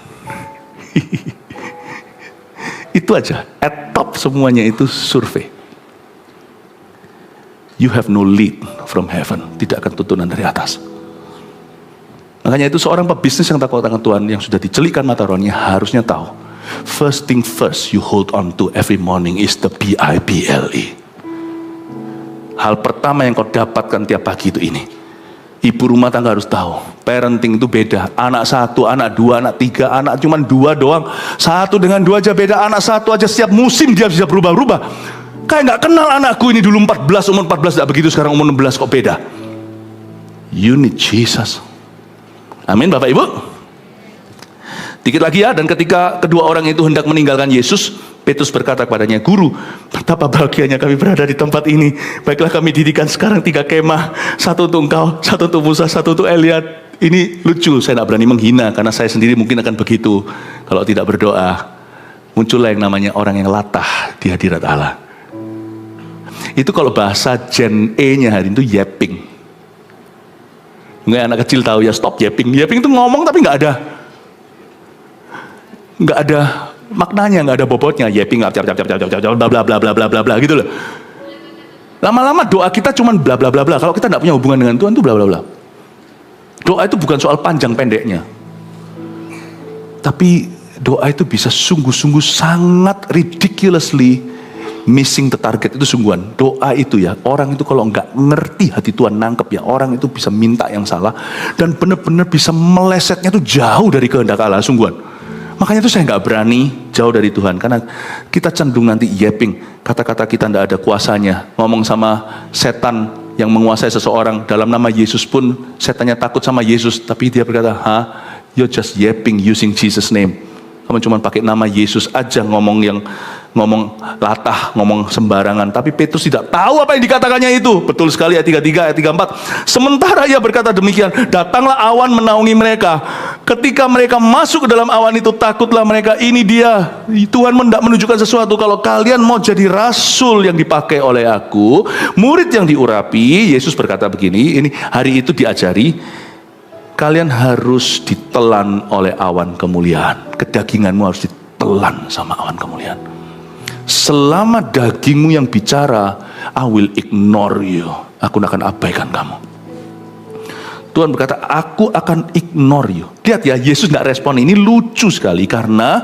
Itu aja, at top semuanya itu survei. You have no lead from heaven, tidak akan tuntunan dari atas. Makanya itu seorang pebisnis yang takut akan Tuhan, yang sudah dicelikan mata rohnya, harusnya tahu, first thing first you hold on to every morning is the Bible. Hal pertama yang kau dapatkan tiap pagi itu ini. Ibu rumah tangga harus tahu, parenting itu beda. Anak 1, anak 2, anak 3, anak cuma 2 doang. 1 dengan 2 aja beda. Anak 1 aja setiap musim dia bisa berubah-ubah. Kayak nggak kenal anakku ini dulu 14, umur 14 tidak begitu, sekarang umur 16 kok beda. You need Jesus. Amin Bapak Ibu. Dikit lagi ya, dan ketika kedua orang itu hendak meninggalkan Yesus, Petrus berkata kepadanya, "Guru, betapa bahagianya kami berada di tempat ini. Baiklah kami dirikan sekarang 3 kemah, 1 untuk engkau, 1 untuk Musa, 1 untuk Elia." Ini lucu, saya tidak berani menghina, karena saya sendiri mungkin akan begitu. Kalau tidak berdoa, muncullah yang namanya orang yang latah di hadirat Allah. Itu kalau bahasa Gen E-nya hari itu yapping. Nggak, anak kecil tahu ya, stop yapping. Yapping itu ngomong tapi nggak ada maknanya, nggak ada bobotnya. Yapping, bla bla bla bla bla bla bla gitu loh. Lama-lama doa kita cuman bla bla bla bla. Kalau kita nggak punya hubungan dengan Tuhan itu bla bla bla. Doa itu bukan soal panjang pendeknya, tapi doa itu bisa sungguh-sungguh sangat ridiculously missing the target. Itu sungguhan. Doa itu ya, orang itu kalau nggak ngerti hati Tuhan, nangkep ya, orang itu bisa minta yang salah dan benar-benar bisa melesetnya itu jauh dari kehendak Allah, sungguhan. Makanya itu saya nggak berani jauh dari Tuhan, karena kita cenderung nanti yapping, kata-kata kita nggak ada kuasanya. Ngomong sama setan yang menguasai seseorang dalam nama Yesus pun, setannya takut sama Yesus, tapi dia berkata, you're just yapping using Jesus name. Kamu cuma pakai nama Yesus aja, ngomong latah, ngomong sembarangan. Tapi Petrus tidak tahu apa yang dikatakannya itu. Betul sekali, ayat 33, ayat 34. Sementara ia berkata demikian, datanglah awan menaungi mereka. Ketika mereka masuk ke dalam awan itu, takutlah mereka. Ini dia, Tuhan hendak menunjukkan sesuatu. Kalau kalian mau jadi rasul yang dipakai oleh aku, murid yang diurapi, Yesus berkata begini, ini hari itu diajari, kalian harus ditelan oleh awan kemuliaan. Kedaginganmu harus ditelan sama awan kemuliaan. Selama dagingmu yang bicara, I will ignore you. Aku akan abaikan kamu. Tuhan berkata, aku akan ignore you. Lihat ya, Yesus nggak respon. Ini lucu sekali, karena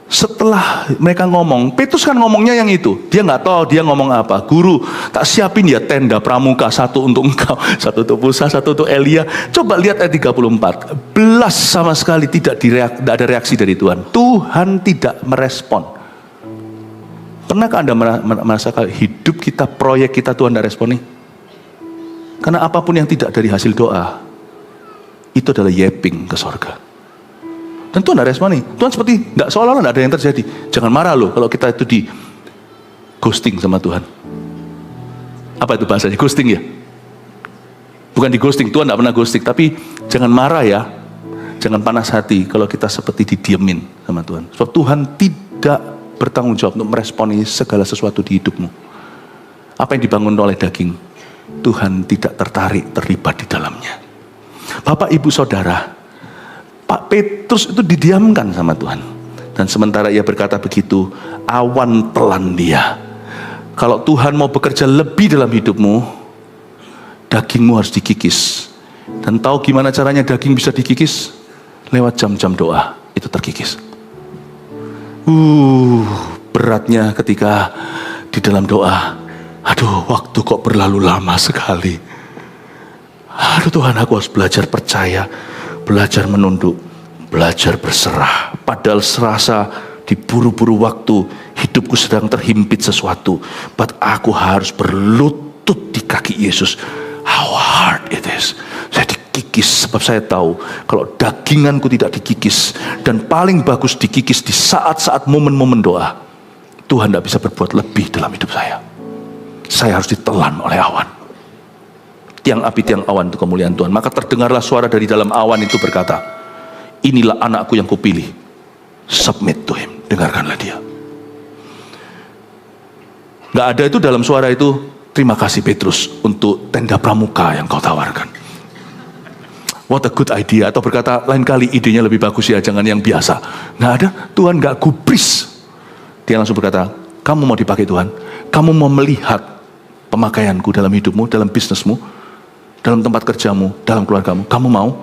setelah mereka ngomong, Petrus kan ngomongnya yang itu. Dia nggak tahu dia ngomong apa. Guru, tak siapin ya tenda pramuka, 1 untuk engkau, 1 untuk Musa, 1 untuk Elia. Coba lihat ayat 34. Belas sama sekali tidak ada reaksi dari Tuhan. Tuhan tidak merespon. Pernahkah Anda merasakan hidup kita, proyek kita Tuhan tidak responi? Karena apapun yang tidak dari hasil doa, itu adalah yapping ke sorga. Dan Tuhan tidak responi. Tuhan seperti tidak, seolah-olah tidak ada yang terjadi. Jangan marah loh kalau kita itu di ghosting sama Tuhan. Apa itu bahasanya? Ghosting ya? Bukan di ghosting, Tuhan tidak pernah ghosting. Tapi jangan marah ya, jangan panas hati kalau kita seperti didiemin sama Tuhan. Sebab Tuhan tidak bertanggung jawab untuk meresponi segala sesuatu di hidupmu. Apa yang dibangun oleh daging, Tuhan tidak terlibat di dalamnya. Bapak, ibu, saudara, Pak Petrus itu didiamkan sama Tuhan. Dan sementara ia berkata begitu, awan telan dia. Kalau Tuhan mau bekerja lebih dalam hidupmu, dagingmu harus dikikis. Dan tahu gimana caranya daging bisa dikikis? Lewat jam-jam doa, itu terkikis. Beratnya ketika di dalam doa. Aduh, waktu kok berlalu lama sekali. Aduh Tuhan, aku harus belajar percaya, belajar menunduk, belajar berserah. Padahal serasa diburu-buru waktu, hidupku sedang terhimpit sesuatu. But aku harus berlutut di kaki Yesus. How hard it is. Saya kikis, sebab saya tahu kalau daginganku tidak dikikis, dan paling bagus dikikis di saat-saat momen-momen doa, Tuhan tidak bisa berbuat lebih dalam hidup saya. Saya harus ditelan oleh awan. Tiang api, tiang awan itu kemuliaan Tuhan. Maka terdengarlah suara dari dalam awan itu berkata, inilah anakku yang kupilih, submit to him, dengarkanlah dia. Gak ada itu dalam suara itu, terima kasih Petrus untuk tenda pramuka yang kau tawarkan. What a good idea. Atau berkata, lain kali idenya lebih bagus ya, jangan yang biasa. Gak ada, Tuhan gak gubris. Dia langsung berkata, kamu mau dipakai Tuhan, kamu mau melihat pemakaianku dalam hidupmu, dalam bisnismu, dalam tempat kerjamu, dalam keluargamu, kamu mau?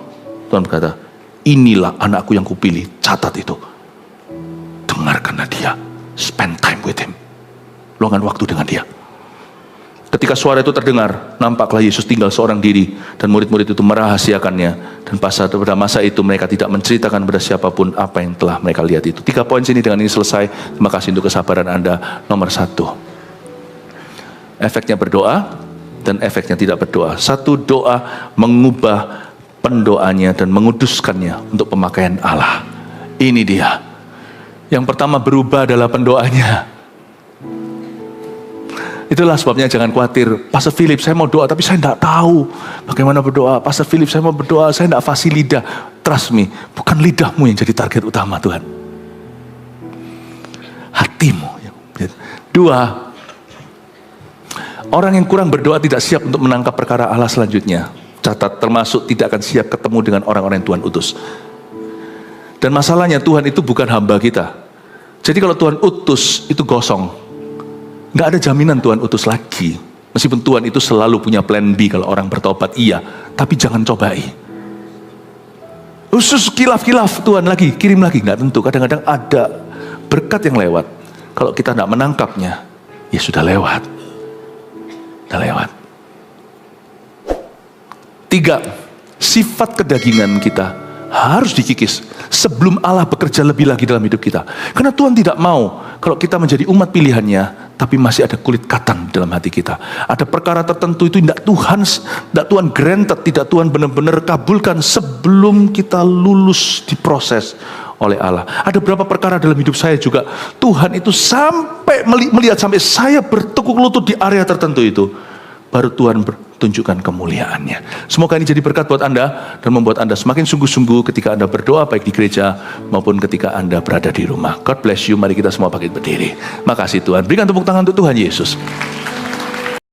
Tuhan berkata, inilah anakku yang kupilih, catat itu. Dengarkanlah dia, spend time with him, luangkan waktu dengan dia. Ketika suara itu terdengar, nampaklah Yesus tinggal seorang diri, dan murid-murid itu merahasiakannya, dan pada masa itu mereka tidak menceritakan kepada siapapun apa yang telah mereka lihat itu. 3 poin sini, dengan ini selesai. Terima kasih untuk kesabaran Anda. Nomor 1, efeknya berdoa dan efeknya tidak berdoa. 1, doa mengubah pendoanya dan menguduskannya untuk pemakaian Allah. Ini dia. Yang pertama, berubah adalah pendoanya. Itulah sebabnya jangan khawatir, Pastor Philip saya mau doa tapi saya tidak tahu bagaimana berdoa. Pastor Philip saya mau berdoa, saya tidak fasih lidah. Trust me, bukan lidahmu yang jadi target utama Tuhan, hatimu. 2, orang yang kurang berdoa tidak siap untuk menangkap perkara Allah selanjutnya. Catat, termasuk tidak akan siap ketemu dengan orang-orang yang Tuhan utus. Dan masalahnya Tuhan itu bukan hamba kita. Jadi kalau Tuhan utus itu gosong. Gak ada jaminan Tuhan utus lagi. Meskipun Tuhan itu selalu punya plan B kalau orang bertobat, iya. Tapi jangan cobai. Usus kilaf-kilaf, Tuhan lagi, kirim lagi. Gak tentu, kadang-kadang ada berkat yang lewat. Kalau kita gak menangkapnya, ya sudah lewat. Sudah lewat. 3, sifat kedagingan kita harus dikikis sebelum Allah bekerja lebih lagi dalam hidup kita. Karena Tuhan tidak mau kalau kita menjadi umat pilihannya, tapi masih ada kulit katan dalam hati kita. Ada perkara tertentu itu tidak Tuhan granted, tidak Tuhan benar-benar kabulkan sebelum kita lulus diproses oleh Allah. Ada beberapa perkara dalam hidup saya juga, Tuhan itu sampai melihat sampai saya bertekuk lutut di area tertentu itu, baru Tuhan tunjukkan kemuliaannya. Semoga ini jadi berkat buat Anda dan membuat Anda semakin sungguh-sungguh ketika Anda berdoa, baik di gereja maupun ketika Anda berada di rumah. God bless you. Mari kita semua bangkit berdiri. Makasih Tuhan. Berikan tepuk tangan untuk Tuhan Yesus.